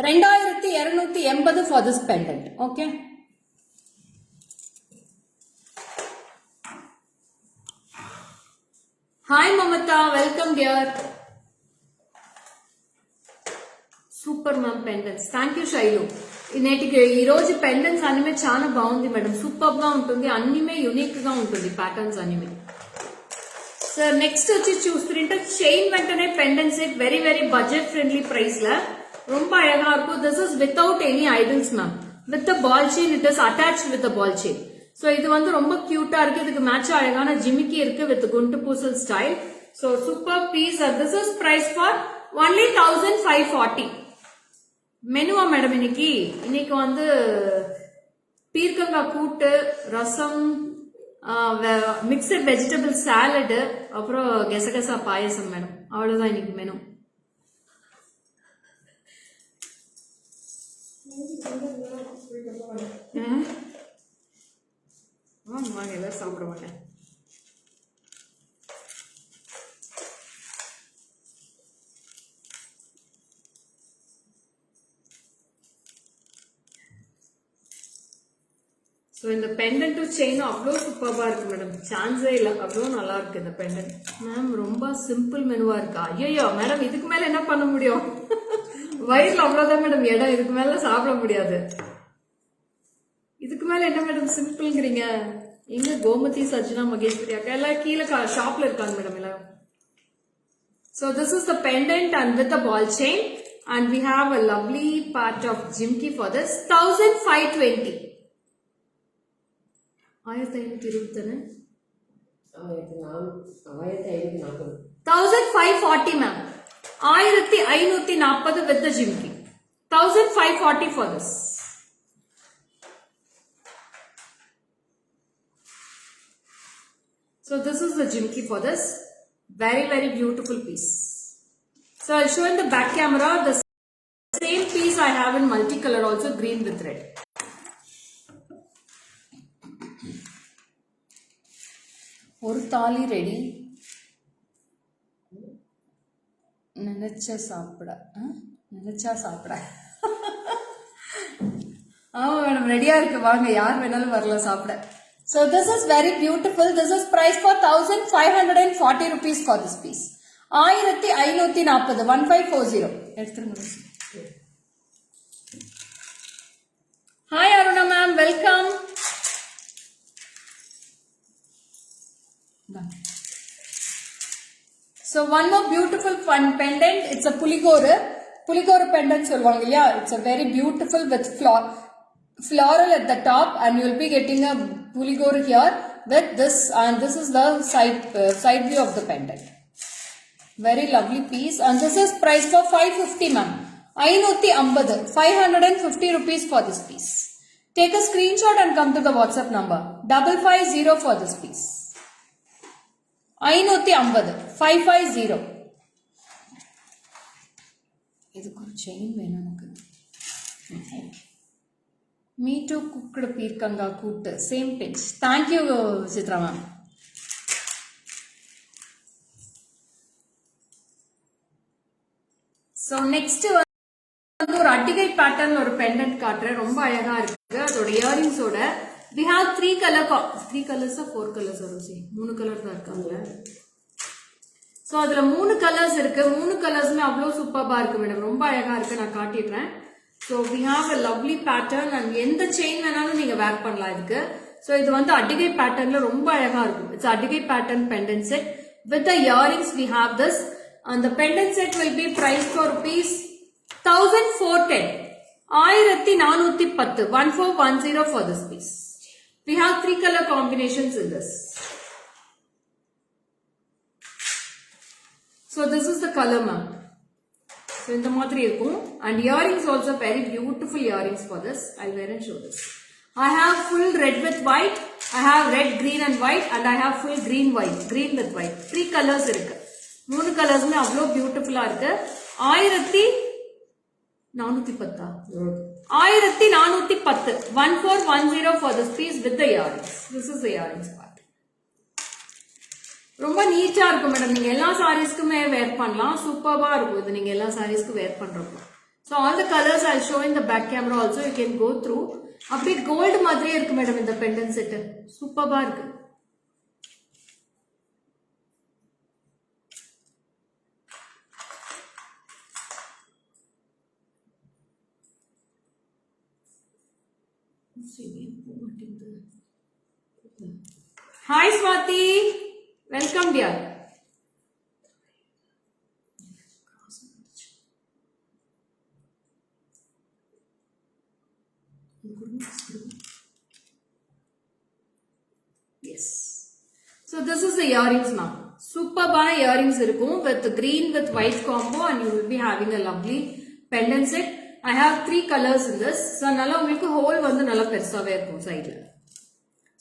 2280 for this pendant. Okay. Hi Mamata, welcome dear. Super ma'am pendants. Thank you Shailu. నేటికి ఈ రోజు pendants anime చాలా బాగుంది madam, super గా ఉంటుంది, అన్నిమే unique గా ఉంటుంది ప్యాటర్న్స్ అనిమే. సార్ నెక్స్ట్ వచ్చి చూస్తుంటే చైన్ వెంటనే pendant set very very budget friendly பிரைஸ்ல ரொம்ப அழகா இருக்கும். This is without any idols ma'am, with ball chain, it is attach with ball chain. So இது வந்து ரொம்ப கியூட்டா இருக்கு, இதுக்கு மேட்ச் அழகான ஜிமிக்கி இருக்கு வித் குண்டு பூசல் style. So super piece. This is price for only 1540. மெனுவா மேடம் இன்னைக்கு வந்து பீர்க்கங்காய் கூட்டு, ரசம், மிக்சட் வெஜிடபிள் சாலடு, அப்புறம் கெசகசா பாயசம் மேடம். அவ்வளவுதான் இன்னைக்கு மெனு. வாங்க எல்லாம் சாப்பிட மாட்டேன். ஸோ இந்த பெண்டன்ட்டும் செயினும் அவ்வளோ சூப்பராக இருக்கு மேடம், சான்ஸே இல்லை, அவ்வளோ நல்லா இருக்கு இந்த பெண்டன்ட். மேம் ரொம்ப சிம்பிள் மெனுவா இருக்கா? ஐயோ மேடம், இதுக்கு மேல என்ன பண்ண முடியும்? வயிறுல அவ்வளோதான் மேடம் இடம், இதுக்கு மேல சாப்பிட முடியாது. இதுக்கு மேல என்ன மேடம் சிம்பிள்ங்கிறீங்க? எங்க கோமதி, சஜ்னா, மகேஸ்வரி அக்கா எல்லாம் கீழே ஷாப்ல இருக்காங்க மேடம் எல்லாம். So this is the pendant and with the ball chain and we have a lovely part of jhumki for this. 1520. 1520 1540 ma'am. 1540 with the jimki. 1540 for this. So this is the jimki for this. Very very beautiful piece. So I'll show in the back camera the same piece I have in multicolor also, green with red. ஒரு தாலி ready, நினைச்சா சாப்பிட. ஆமா madam ரெடியா இருக்கு, வாங்க யார் வேணாலும் வரலாம் சாப்பிட. So this is very beautiful. This is price for 1540 rupees for this piece. 1540 1540 எடுத்துருங்க. Hi Aruna ma'am, welcome. So one more beautiful fun pendant. It's a puligore pendant சொல்வாங்க இல்லையா. It's a very beautiful with floral at the top and you will be getting a puligore here with this, and this is the side view of the pendant. Very lovely piece and this is priced for 550 ma'am. 550 rupees for this piece. Take a screenshot and come to the WhatsApp number 550 for this piece. 550 550. இதுக்கு ஒரு chain வேணும் எனக்கு. Me to குக்டு பீர்க்கங்காய் கூட்டு, same pinch. Thank you Chitra ma'am. So next வந்து ஒரு அட்டிகை pattern ஒரு பெண்டன்ட் காட்டுறேன், ரொம்ப அழகா இருக்கு. அதோட இயரிங்ஸோட we have 3 colors or 4 colors Rosie? 3 colour தான் இருக்காங்க. சோ அதுல 3 கலர்ஸ் இருக்கு. 3 கலர்ஸ்மே அவ்வளவு சூப்பரா இருக்கு மேடம், ரொம்ப அழகா இருக்கு. நான் காட்டிடுறேன். So we have a lovely pattern and எந்த செயின் வேணாலும் நீங்க வேர் பண்ணலாம் இதுக்கு. சோ இது வந்து அட்டிகை பேட்டர்ன்ல ரொம்ப அழகா இருக்கும். இட்ஸ் அட்டிகை pattern pendant set with the earrings. We have this and the pendant set will be priced for rupees 1410. 1410 1410 for this piece. We have 3 color combinations in this. So this is the color ma'am. So in the madri irukum and earrings also very beautiful earrings for this. I'll wear and show this. I have full red with white, I have red, green and white and I have full green white, green with white. 3 colors irukku. 3 colors me avlo beautiful ah irukku. 1410 1410 for this piece with the earrings. This is the earrings part. ரொம்ப நீட்டா இருக்கும் madam, நீங்க எல்லா சாரீஸ்க்குமே வேர் பண்ணலாம், சூப்பர்வா இருக்கும் இது நீங்க எல்லா சாரீஸ்க்கு வேர் பண்றப்போ. So all the colors I'll show in the back camera also, you can go through. அப்படியே கோல்டு மாதிரியே இருக்கு மேடம் இந்த பெண்டன்ட் செட், சூப்பர்வா இருக்கு. Hi Swati, welcome dear. Yes. So this is the earrings now. Superb earrings irukum with green with white combo, and you will be having a lovely pendant set. I have 3 colors in this. So nalla ungalku hole vandu nalla perusave irukum side la.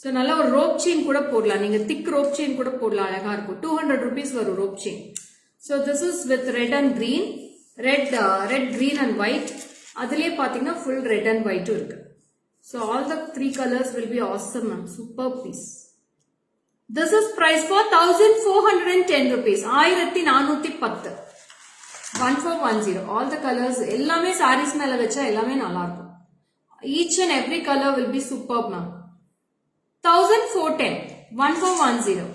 So nalla or rope chain kuda podala, neenga thick rope chain kuda podala, alaga irukum. 200 rupees varu rope chain. So this is with red and green, red green and white. Adile pathina full red and white irukku. So all the 3 colors will be awesome, ma'am. Superb piece. This is price for 1410 rupees. 1410. 1410. All the colors, ellame sarees mela vecha ellame nalla irukum. Each and every color will be superb, ma'am. 1410. 1410.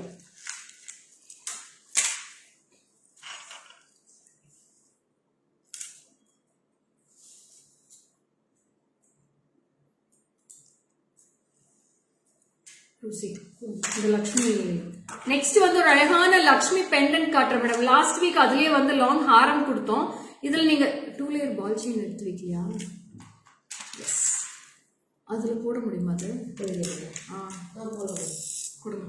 இந்த Lakshmi next வந்து ஒரு அழகான Lakshmi pendant காட்டுறேன் madam. Last week அதுலயே வந்து long ஹாரம் கொடுத்தோம். இதுல நீங்க 2 லேயர் பால் செயின் எடுத்து வைக்கலையா? எஸ், அதுல போட முடியுமா? அது கொடுங்க.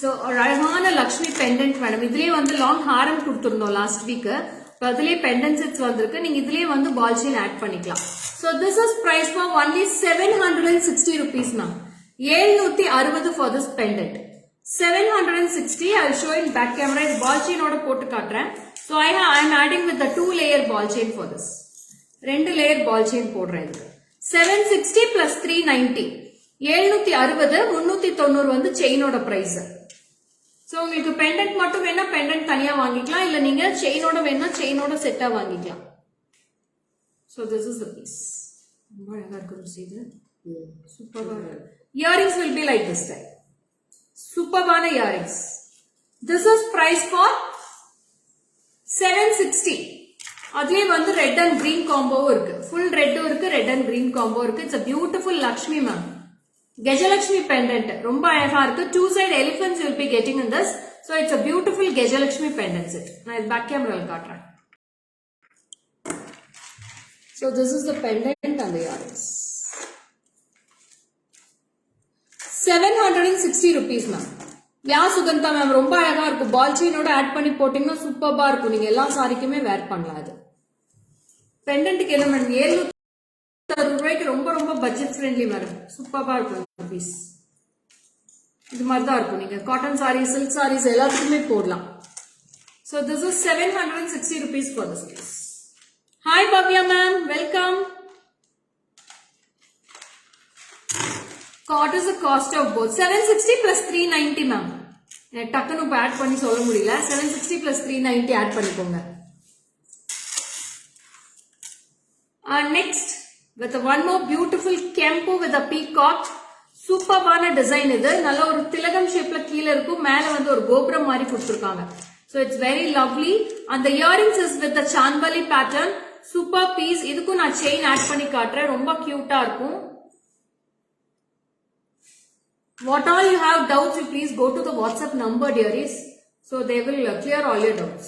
ஸோ ஒரு அழகான லக்ஷ்மி பெண்டன்ட் மேடம். இதுலயே வந்து லாங் ஹாரம் கொடுத்துருந்தோம் லாஸ்ட் வீக். அதுலயே பெண்டன்ட் செட்ஸ் வந்திருக்கு. நீங்க இதுலயே வந்து பால் செயின் ஆட் பண்ணிக்கலாம். So this is price for only 760 rupees now. 760 for this pendant. 760. I will show in back camera. Is ball chain oda potu kaatren. So I am adding with the 2 layer ball chain for this. 2 layer ball chain podren. 760 plus 390. 760 390 வந்து chain oda price. So உங்களுக்கு pendant மட்டும் வேணா pendant தனியா வாங்கிக்கலாம், இல்ல நீங்க chain oda வேணா chain oda set ஆ வாங்கிக்கலாம். So this is the piece. Superb. Earrings will be like this type. Superb earrings. This is price for 760. Adle vandu red and green combo irukku. Full red irukku, red and green combo irukku. It's a beautiful Lakshmi ma'am. Gajalakshmi pendant. Romba alaga irukku. 2 side elephants you will be getting in this. So it's a beautiful Gajalakshmi pendant set. Na back camera la kaatren. So this is the pendant and the earrings. 760 rupees ma'am. Yeah Sugantha ma'am, ரொம்ப அழகா இருக்கும். பால் செயினோட add பண்ணி போட்டீங்கன்னா சூப்பர்பா இருக்கும். நீங்க எல்லா சாரிக்குமே வேர் பண்ணலாம். அது பெண்டன்ட்க்கு என்ன மேடம் 760 ரூபாய்க்கு ரொம்ப ரொம்ப பட்ஜெட் ஃப்ரெண்ட்லி மேடம். சூப்பர்பா இருக்கும் பீஸ். இது மாதிரி தான் இருக்கும். நீங்க காட்டன் சாரி, சில்க் சாரீஸ் எல்லாத்துக்குமே போடலாம். So this is 760 rupees for this piece. Hi Bhavya ma'am, welcome. What is the cost of both? 760 plus 390 ma'am. டக்குனு இப்போ ஆட் பண்ணி சொல்ல முடியல. 760 plus 390 ஆட் பண்ணிக்கோங்க. Next with one more beautiful kempu with a peacock. சூப்பர்பான design இது. நல்ல ஒரு திலகம் ஷேப்ல கீழ இருக்கும், மேல வந்து ஒரு கோபுரம் மாதிரி கொடுத்திருக்காங்க. So it's very lovely. And the earrings is with the Chandbali pattern. Super piece. இதுக்கும் நான் செயின் ஆட் பண்ணி காட்டுறேன். ரொம்ப கியூட்டா இருக்கும். What all you have doubts, you please go to the WhatsApp number, dearies. So they will clear all your doubts.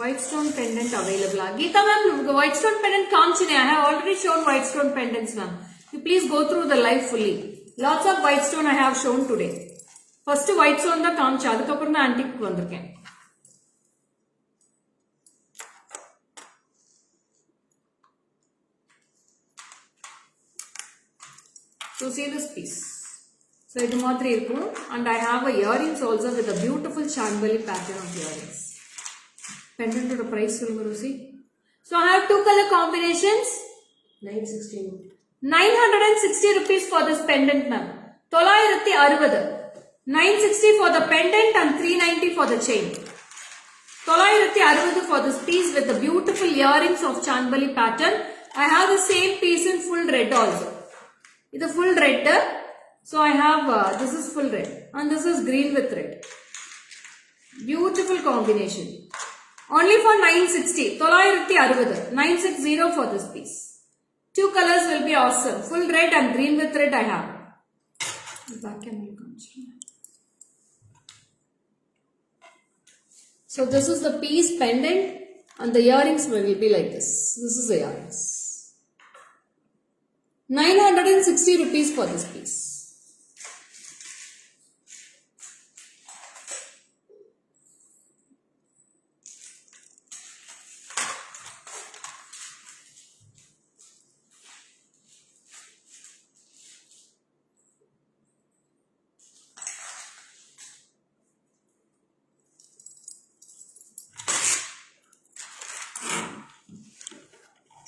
White stone pendant available. Geeta ma'am, white stone pendant kaamchine. I have already shown white stone pendants ma'am. You please go through the live fully. Lots of white stone I have shown today. First white stone da kaamcha, adukapram da antique vandiruken. So see this piece. So it madri irukum, and I have a earrings also with a beautiful Chandbali pattern of earrings. Pendant to price solunga Rosie. So I have 2 color combinations. 960 rupees for this pendant ma'am. 960. 960 for the pendant and 390 for the chain. 960 for this piece with the beautiful earrings of Chandbali pattern. I have the same piece in full red also. This is full red. So I have this is full red and this is green with red. Beautiful combination. Only for 960. 960. 960 for this piece. Two colors will be awesome. Full red and green with red I have. Back camera comes. So this is the piece pendant and the earrings will be like this. This is the earrings. 960 rupees for this piece.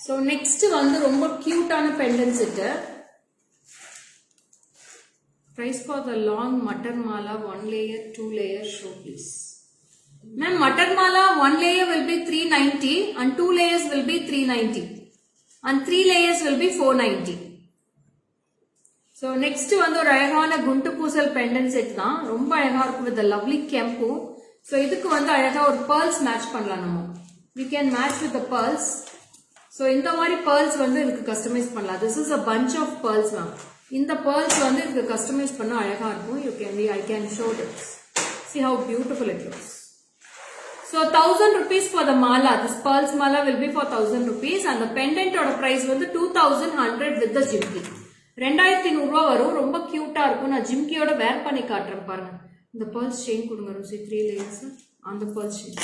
So next வந்து ரொம்ப cute-ஆன pendant set. Price for the long mutton mala 1 layer 2 layer show please. Ma'am, mutton mala 1 layer will be 390 and 2 layers will be 390 and 3 layers will be 490. So next வந்து ஒரு அழகான குண்டு பூசல் pendant set தான். ரொம்ப அழகா இருக்கு with the lovely kempu. So இதுக்கு வந்து அழகா ஒரு pearls match பண்ணலாம் நம்ம. We can match with the pearls. So இந்த மாதிரி pearls வந்து இதுக்கு customize பண்ணலாம். This is a bunch of pearls ma'am. இந்த pearls வந்து இதுக்கு customize பண்ணா அழகா இருக்கும். I can show this. See how beautiful it looks. So 1000 rupees for the mala. This pearls mala will be for 1000 rupees and the pendant oda price வந்து 2100 with the jimki. 2100 ரூபாய் வரும். ரொம்ப கியூட்டா இருக்கும். நான் ஜிம்கியோட வேர் பண்ணி காட்டுறேன் பாருங்க. இந்த pearls chain கொடுங்க ருசி 3 layers அந்த pearls chain.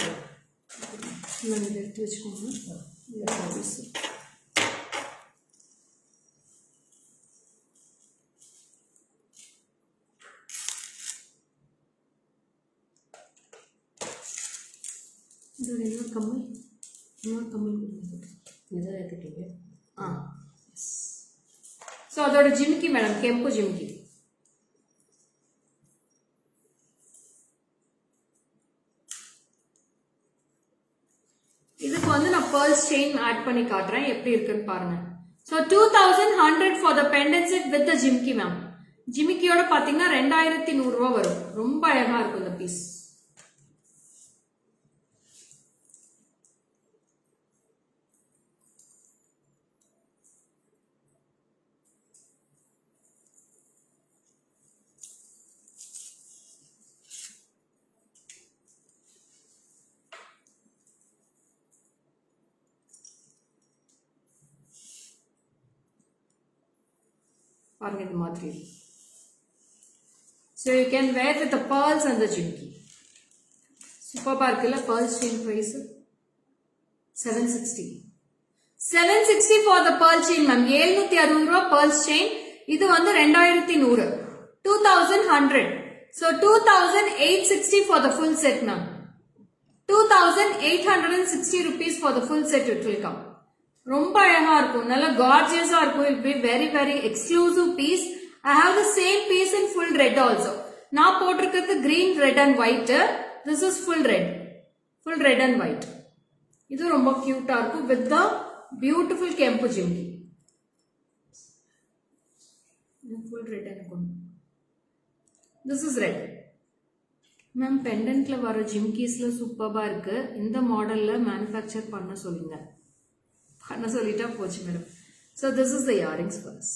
நான் இதை எடுத்து வச்சுக்கோங்க. கம்மல் ஸோ அதோட ஜிமிக்கி மேடம் கெம்பு ஜிமிக்கி இதுக்கு வந்து நான் pearls chain ஆட் பண்ணி காட்டுறேன் எப்படி இருக்குன்னு பாருங்க. So 2100 for the pendant set with the jimki ma'am. ஜிமிக்கியோட பாத்தீங்கன்னா 2100 ரூபாய் வரும். ரொம்ப அழகா இருக்கும் இந்த பீஸ். பாருங்க இந்த மாதிரி. So you can wear with the pearls and the jimki. சூப்பரா இருக்குல்ல pearls chain price 760. 760 for the pearl chain ma'am. 760 ரூபாய் pearls chain. இது வந்து 2100. 2100. So 2860 for the full set ma'am. 2860 rupees for the full set it will come. ரொம்ப அழகா இருக்கும். நல்ல gorgeous-ஆ இருக்கும். It will be very very exclusive piece. I have the same piece in full red also. நான் போட்டிருக்கிறது green, red and white. This is full red. Full red and white. இது ரொம்ப cute-ஆ இருக்கும் with the beautiful kempu jimki. Full red and this is red. Ma'am, pendantல வர ஜிம்கிஸ்ல சூப்பரா இருக்கு. இந்த மாடல்ல manufacture பண்ண சொல்லுங்க. பண்ண சொல்லிட்டா போச்சு madam. So this is the earrings first.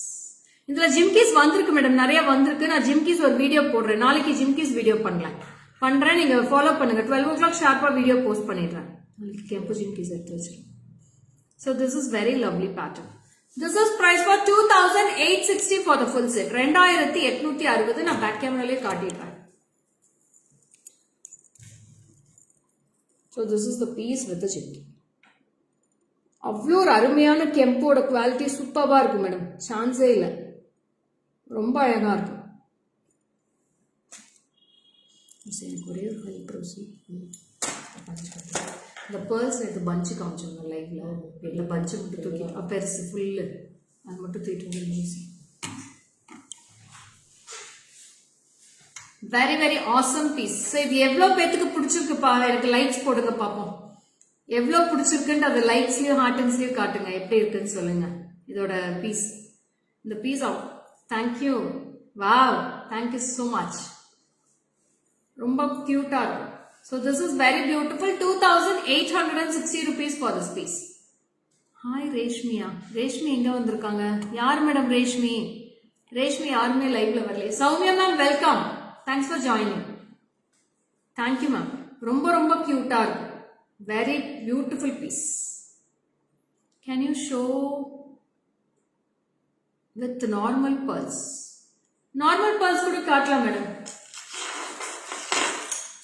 இதுல ஜிம்கிஸ் வந்திருக்கு மேடம், நிறைய வந்திருக்கு. நான் ஜிம்கிஸ் ஒரு வீடியோ போடுறேன். நாளைக்கு ஜிம்கிஸ் வீடியோ பண்றேன். நீங்க ஃபாலோ பண்ணுங்க. 12 o'clock ஷார்ப்பா வீடியோ போஸ்ட் பண்ணிடுறேன். நாளைக்கு கெம்பு ஜிம்கிஸ் எடுத்து வச்சிருக்கேன். So this is very lovely pattern. This is price for 2860 for the full set. 2860 நான் back கேமராலே காட்டிடுறேன். So this is the piece with the jimki. அவ்வளோ ஒரு அருமையான கெம்போட குவாலிட்டி சூப்பராக இருக்கும் மேடம். சான்ஸே இல்லை. ரொம்ப அழகாக இருக்கும். எனக்கு ஒரே ஒரு ஹெல்ப் ரோசி. இந்த பேர்ஸ் எடுத்து பஞ்சு காமிச்சோங்க லைவ்ல. இல்லை பஞ்சு மட்டும் தூக்கி பெருசு ஃபுல்லு அது மட்டும் தூக்கிட்டு very very awesome piece. So இது எவ்வளோ பேத்துக்கு பிடிச்சிருக்குப்பா? எனக்கு லைக்ஸ் போடுங்க பார்ப்போம். எவ்வளோ பிடிச்சிருக்குன்னு அது லைக்ஸ்லயும் ஹார்டன்ஸ்லயும் காட்டுங்க. எப்படி இருக்குன்னு சொல்லுங்க. இதோட பீஸ் இந்த piece of thank you. Wow, thank you so much. ரொம்ப கியூட்டா இருக்கும். So this is very beautiful. 2,860 rupees for this piece. Hi Reshmiya. Reshmi எங்க வந்திருக்காங்க? யார் மேடம் ரேஷ்மி? ரேஷ்மி யாருமே லைவ்ல வரல. Soumya ma'am welcome. Thanks for joining. Thank you ma'am. ரொம்ப ரொம்ப கியூட்டா இருக்கு. Very beautiful piece. Can you show with normal pearls? Normal pearls கூட காட்டலாம் madam.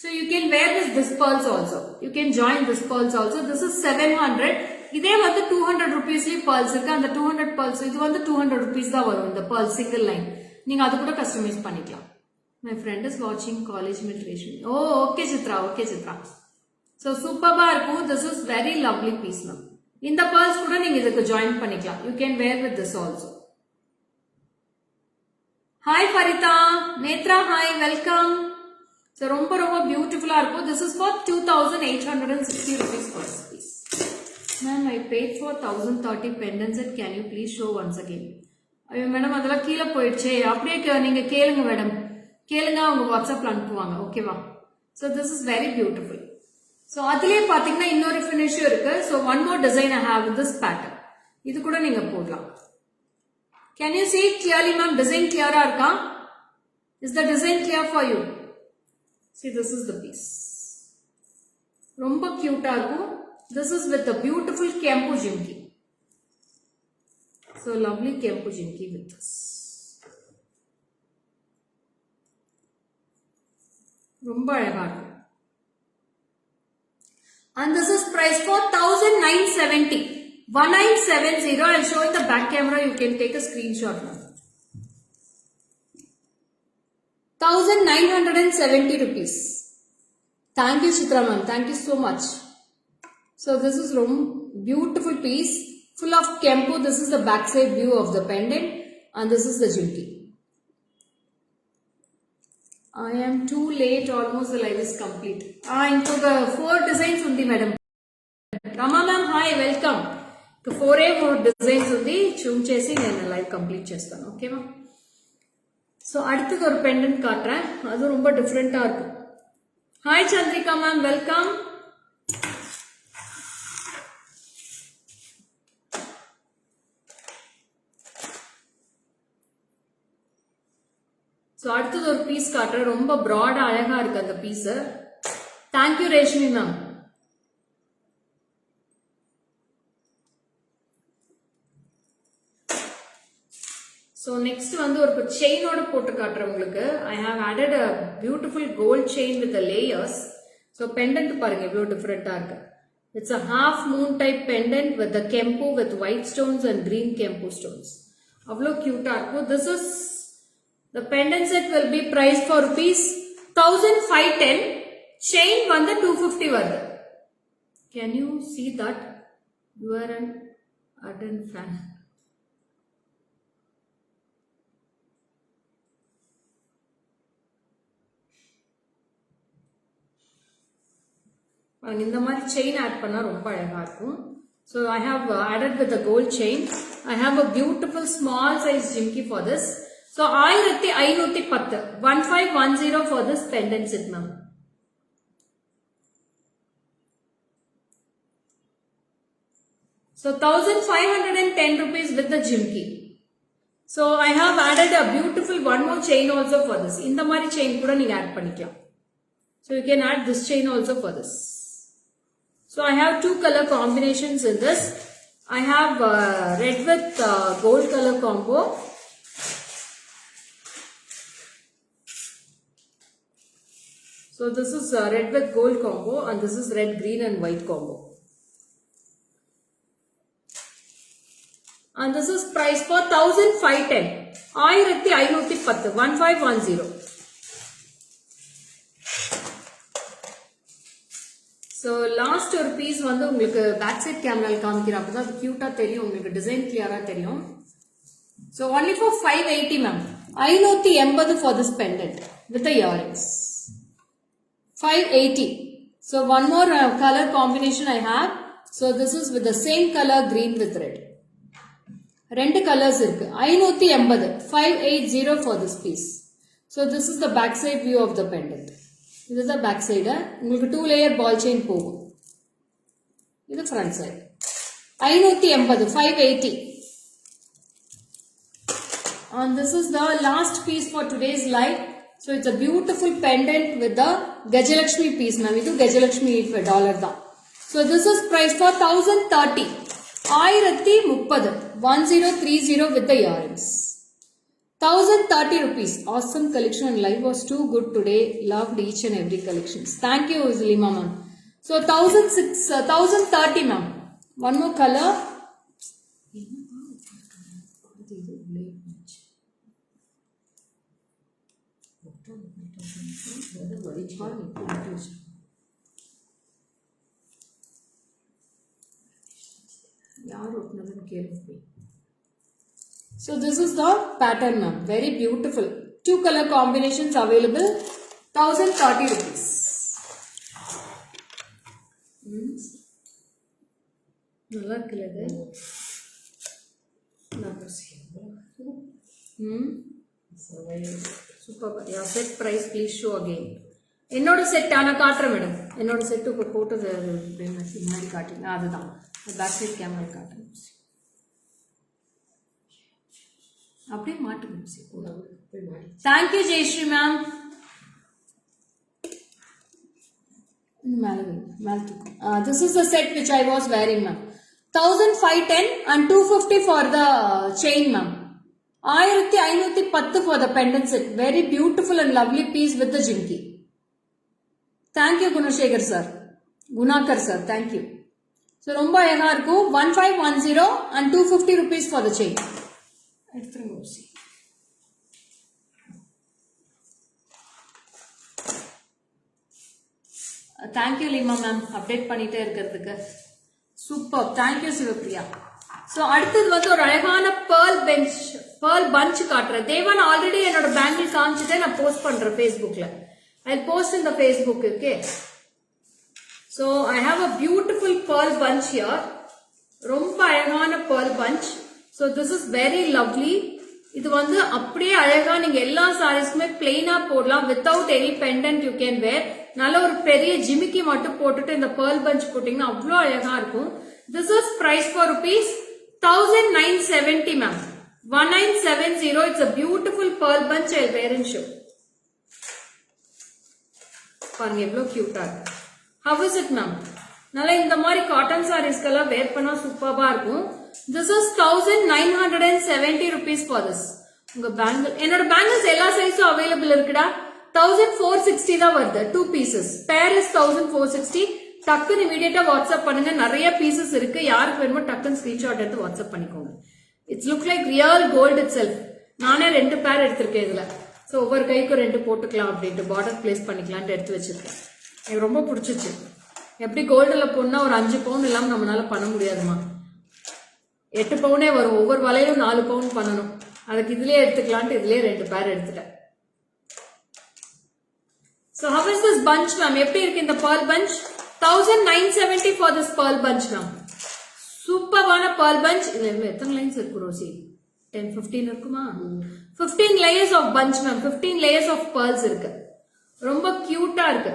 So you can wear this pearls also. You can join this pearls also. This is 700. இதே வந்து 200 rupeesலயே pearls இருக்கு. அந்த 200 pearls இது வந்து 200 rupees தான் வரும் இந்த pearl single line. நீங்க அது கூட கஸ்டமைஸ் பண்ணிக்கலாம். My friend is watching college meditation. Oh, okay Chitra, okay Chitra. So superba இருக்கும். This is very lovely piece ma'am. இந்த pearls கூட நீங்க இதுக்கு join பண்ணிக்கலாம். You can wear with this also. Hi Farita, Netra hi, welcome. So ரொம்ப ரொம்ப பியூட்டிஃபுல்லா இருக்கும். This is for 2,860 rupees for this piece. Ma'am, I paid for 1,030 pendant set. Can you please show once again? ஐயோ madam அதெல்லாம் கீழே போயிடுச்சே. அப்படியே நீங்க கேளுங்க மேடம். கேளுங்க அவங்க வாட்ஸ்அப்ல அனுப்புவாங்க. ஓகேவா? So this is very beautiful. So அதுலயே பாத்தீங்கன்னா இன்னொரு ஃபினிஷும் இருக்கு. So one more design I have in this pattern. இது கூட நீங்க போடலாம். Can you see it clearly ma'am? Design clear-ஆ இருக்கா? Is the design clear for you? See, this is the piece. ரொம்ப cute-ஆ இருக்கும். This is with a beautiful Kempu Jimki. So lovely Kempu Jimki with this. ரொம்ப அழகா இருக்கும். And this is priced for 1,970. 1970. I'll show in the back camera. You can take a screenshot now. 1,970 rupees. Thank you Chitra ma'am. Thank you so much. So this is beautiful piece full of Kempu. This is the backside view of the pendant and this is the jimki. I am too late. Almost the live is complete. Into the 4 designs undi madam. Rama ma'am hi, welcome. 4 designs undi. Choose chesi nenu live complete chestanu. Okay ma? So அடுத்தது ஒரு pendant காட்டுறேன். அது ரொம்ப டிஃபரெண்டா இருக்கு. Hi Chandrika ma'am, welcome. So அடுத்தது ஒரு piece காட்டுறேன். ரொம்ப broad அழகா இருக்கு அந்த piece. Thank you Reshmi ma'am. So next வந்து ஒரு chain ஓட போட்டு காட்டுறேன் உங்களுக்கு. I have added a beautiful gold chain with the layers. So pendant பாருங்க எவ்வளவு டிஃபரெண்டா இருக்கு. It's a half moon type pendant with the Kempu with white stones and green Kempu stones. அவ்வளவு கியூட்டா இருக்கும். This is the pendant set will be priced for rupees 1,510. Chain வந்து 250 வருது. Can you see that? You are an ardent fan. இந்த மாதிரி chain add பண்ணா ரொம்ப அழகா இருக்கும். So I have added with the gold chain. I have a beautiful small size jimki for this. So 1,510. 1,510 for this pendant set ma'am. So 1,510 rupees with the jimki. So I have added a beautiful one more chain also for this. இந்த மாதிரி chain கூட நீங்க add பண்ணிக்கலாம். So you can add this chain also for this. So I have 2 color combinations in this. I have red with gold color combo. So this is red with gold combo and this is red, green and white combo. And this is priced for 1,510. 1,510. 1,510. So last ஒரு piece வந்து உங்களுக்கு back side camera காமிக்கிறேன். அப்பதான் அது cute-ஆ தெரியும். உங்களுக்கு design clear-ஆ தெரியும். So only for 580 ma'am. 580 for this pendant with the earrings. 580. So one more color combination I have. So this is with the same color green with red. ரெண்டு colors இருக்கு. 580. 580 for this piece. So this is the back side view of the pendant. இதுதான் back side. உங்களுக்கு 2 layer பால் chain போகும். இது front side. 580 580. And this is the last piece for today's live. So it's a beautiful pendant with the Gajalakshmi piece, ma'am. Idu Gajalakshmi $8 da. So this is priced for 1030. 1030 1030 with the earrings. 1030 rupees. Awesome collection and live was too good today. Loved each and every collections. Thank you, Zulima ma'am. So 1030 ma'am. One more color. So this is the pattern ma'am. Very beautiful. 2 color combinations available. 1030 rupees. நல்லா இருக்குல்ல இது. Super. Your set price please show again. என்னோட set ஆனா காட்டுறேன் madam. என்னோட set இப்போ போட்டது முன்னாடி காட்டுங்க. அதுதான் பேக் சைட் கேமரா காட்டுறேன். அப்படியே மாட்டுங்க. Thank you Jayashree ma'am. This is the set which I was wearing ma'am. 1510 and 250 for the chain ma'am. 1510 for the pendant set. Very beautiful and lovely piece with the jinki. Thank you Gunashekar sir. Gunakar sir. Thank you. So ரொம்ப அழகா இருக்கும். 1510 and 250 rupees for the chain. Thank you Lima ma'am. Update பண்ணிட்டே இருக்கிறதுக்கு. Super. Thank you Sivapriya. So அடுத்தது வந்து ஒரு அழகான pearl bunch காட்டுறேன். தேவன் ஆல்ரெடி என்னோட பேங்கிள் காமிச்சிட்டே நான் போஸ்ட் பண்றேன் Facebookல. I'll post in the Facebook, okay? So I have a beautiful pearl bunch here. ரொம்ப அழகான pearl bunch. So this is very lovely. இது வந்து அப்படியே அழகா நீங்க எல்லா சாரீஸ்க்குமே பிளெயினா போடலாம். without any pendant you can wear. நல்ல ஒரு பெரிய ஜிமிக்கி மட்டும் போட்டுட்டு இந்த pearl bunch போட்டீங்கன்னா அவ்வளோ அழகா இருக்கும். This is price for rupees 1970 ma'am. 1970. It's a beautiful pearl bunch. I'll wear and show. பாருங்க எவ்வளோ கியூட்டா இருக்கு. How is it ma'am? நல்லா இந்த மாதிரி காட்டன் சாரீஸ்க்கெல்லாம் வேர் பண்ணா சூப்பர்பா இருக்கும். This is 1970 rupees for this. உங்க பேங்கிள் என்னோட பேங்கிள்ஸ் எல்லா சைஸும் அவைலபிள் இருக்குடா. 1460 தான் வருது. 2 pieces. Pair is 1460. டக்குன்னு இமீடியட்டா வாட்ஸ்அப் பண்ணுங்க. நிறைய பீசஸ் இருக்கு. யாருக்கு வேணுமோ டக்குன்னு ஸ்கிரீன்ஷாட் எடுத்து வாட்ஸ்அப் பண்ணிக்கோங்க. It's look like real gold itself. நானே 2 பேர் எடுத்திருக்கேன் இதுல. ஸோ ஒவ்வொரு கைக்கும் 2 போட்டுக்கலாம் அப்படின்ட்டு பார்டர் பிளேஸ் பண்ணிக்கலான்ட்டு எடுத்து வச்சிருக்கேன். எனக்கு ரொம்ப பிடிச்சிச்சு. எப்படி கோல்டில் போனா ஒரு 5 பவுன் இல்லாமல் நம்மளால பண்ண முடியாதுமா. 8 பவுனே வரும். ஒவ்வொரு வலையிலும் 4 பவுன் பண்ணணும். அதுக்கு இதுலயே எடுத்துக்கலான்ட்டு இதுலயே 2 பேர் எடுத்துட்டேன். So how is this bunch ma'am? எப்படி இருக்கு இந்த pearl bunch? 1970 for this pearl bunch ma'am. சூப்பரான pearl bunch. இதுல எத்தனை லைன்ஸ் இருக்கு ரோசி? 10-15 இருக்குமா? 15 layers of bunch ma'am. 15 layers of pearls இருக்கு. ரொம்ப கியூட்டா இருக்கு.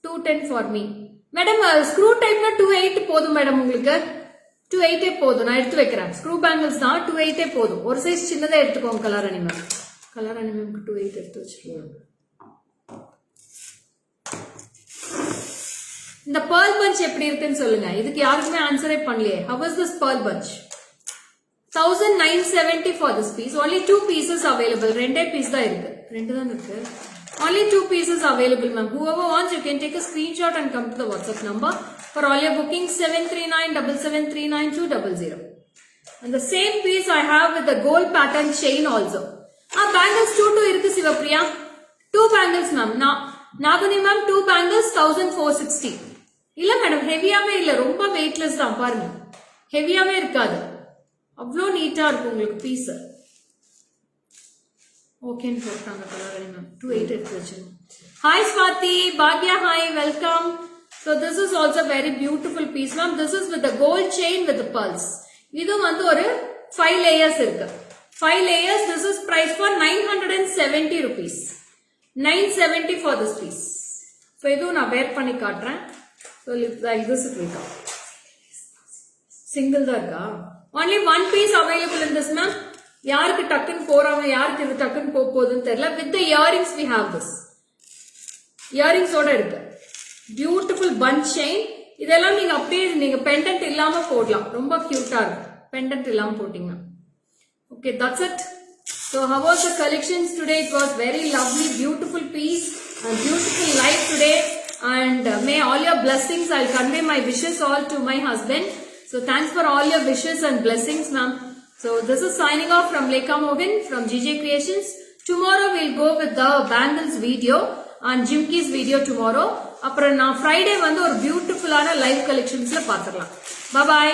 210 for me. மேடம் ஸ்க்ரூ டைப்னா 28 போதும் மேடம். உங்களுக்கு 28 போதும். நான் எடுத்து வைக்கிறேன். ஸ்க்ரூ பேங்கிள்ஸ் தான் 28 போதும். ஒரு சைஸ் சின்னதா எடுத்துக்கோங்க. கலர் அனிமம் 28 எடுத்து வச்சிருக்கோம். இந்த pearl bunch எப்படி இருக்குன்னு சொல்லுங்க. இதுக்கு யாருக்குமே ஆன்சரே பண்ணலையே. How is this pearl bunch? 1970 for this piece. Only 2 pieces available. 2 piece தான் இருக்கு. 2 தான் இருக்கு. Only 2 pieces available ma'am. Whoever wants you can take a screenshot and come to the WhatsApp number for all your bookings. 7397739 And the same piece I have with the gold pattern chain also. Bangles 2 இருக்கு Sivapriya. 2 bangles ma'am. Nagani ma'am 2 bangles 1460. இல்ல madam ஹெவியாவே இல்ல. ரொம்ப weightless தான் பாருங்க. ஹெவியாவே இருக்காது. அவ்வளோ நீட்டா இருக்கும் உங்களுக்கு பீஸ். ஓகேன்னு போட்டாங்க கலர் மேம். 28 எடுத்து வச்சிருக்கோம். ஹாய் ஸ்வாதி பாக்யா hi welcome. So this is also very beautiful piece ma'am. This is with the gold chain with the pearls. இது வந்து ஒரு 5 layers இருக்கு. 5 layers. This is price for 970 rupees. 970 for this piece. So இதுவும் நான் wear பண்ணி காட்டுறேன். So like this it will come. Single தான் இருக்கா? Only one piece available in this ma'am. யாருக்கு டக்குன்னு போறாங்க, யாருக்கு இது டக்குன்னு போகுதுன்னு தெரியல. With the earrings we have this. Earrings ஓட இருக்கு. Beautiful bunch chain. இதெல்லாம் நீங்க அப்படியே நீங்க pendant இல்லாம போடலாம். ரொம்ப கியூட்டா இருக்கு. Pendant இல்லாம போட்டீங்க. Okay, that's it. So how was the collections today? It was very lovely, beautiful piece, and beautiful life today. And may all your blessings, I'll convey my wishes all to my husband. So thanks for all your wishes and blessings, ma'am. So this is signing off from Lekha Mohan from GJ Creations. Tomorrow we'll go with the bangles video and Jimki's video tomorrow. அப்புறம் நான் Friday வந்து ஒரு பியூட்டிஃபுல்லான live கலெக்ஷன்ஸ்ல பாத்துறலாம். Bye bye.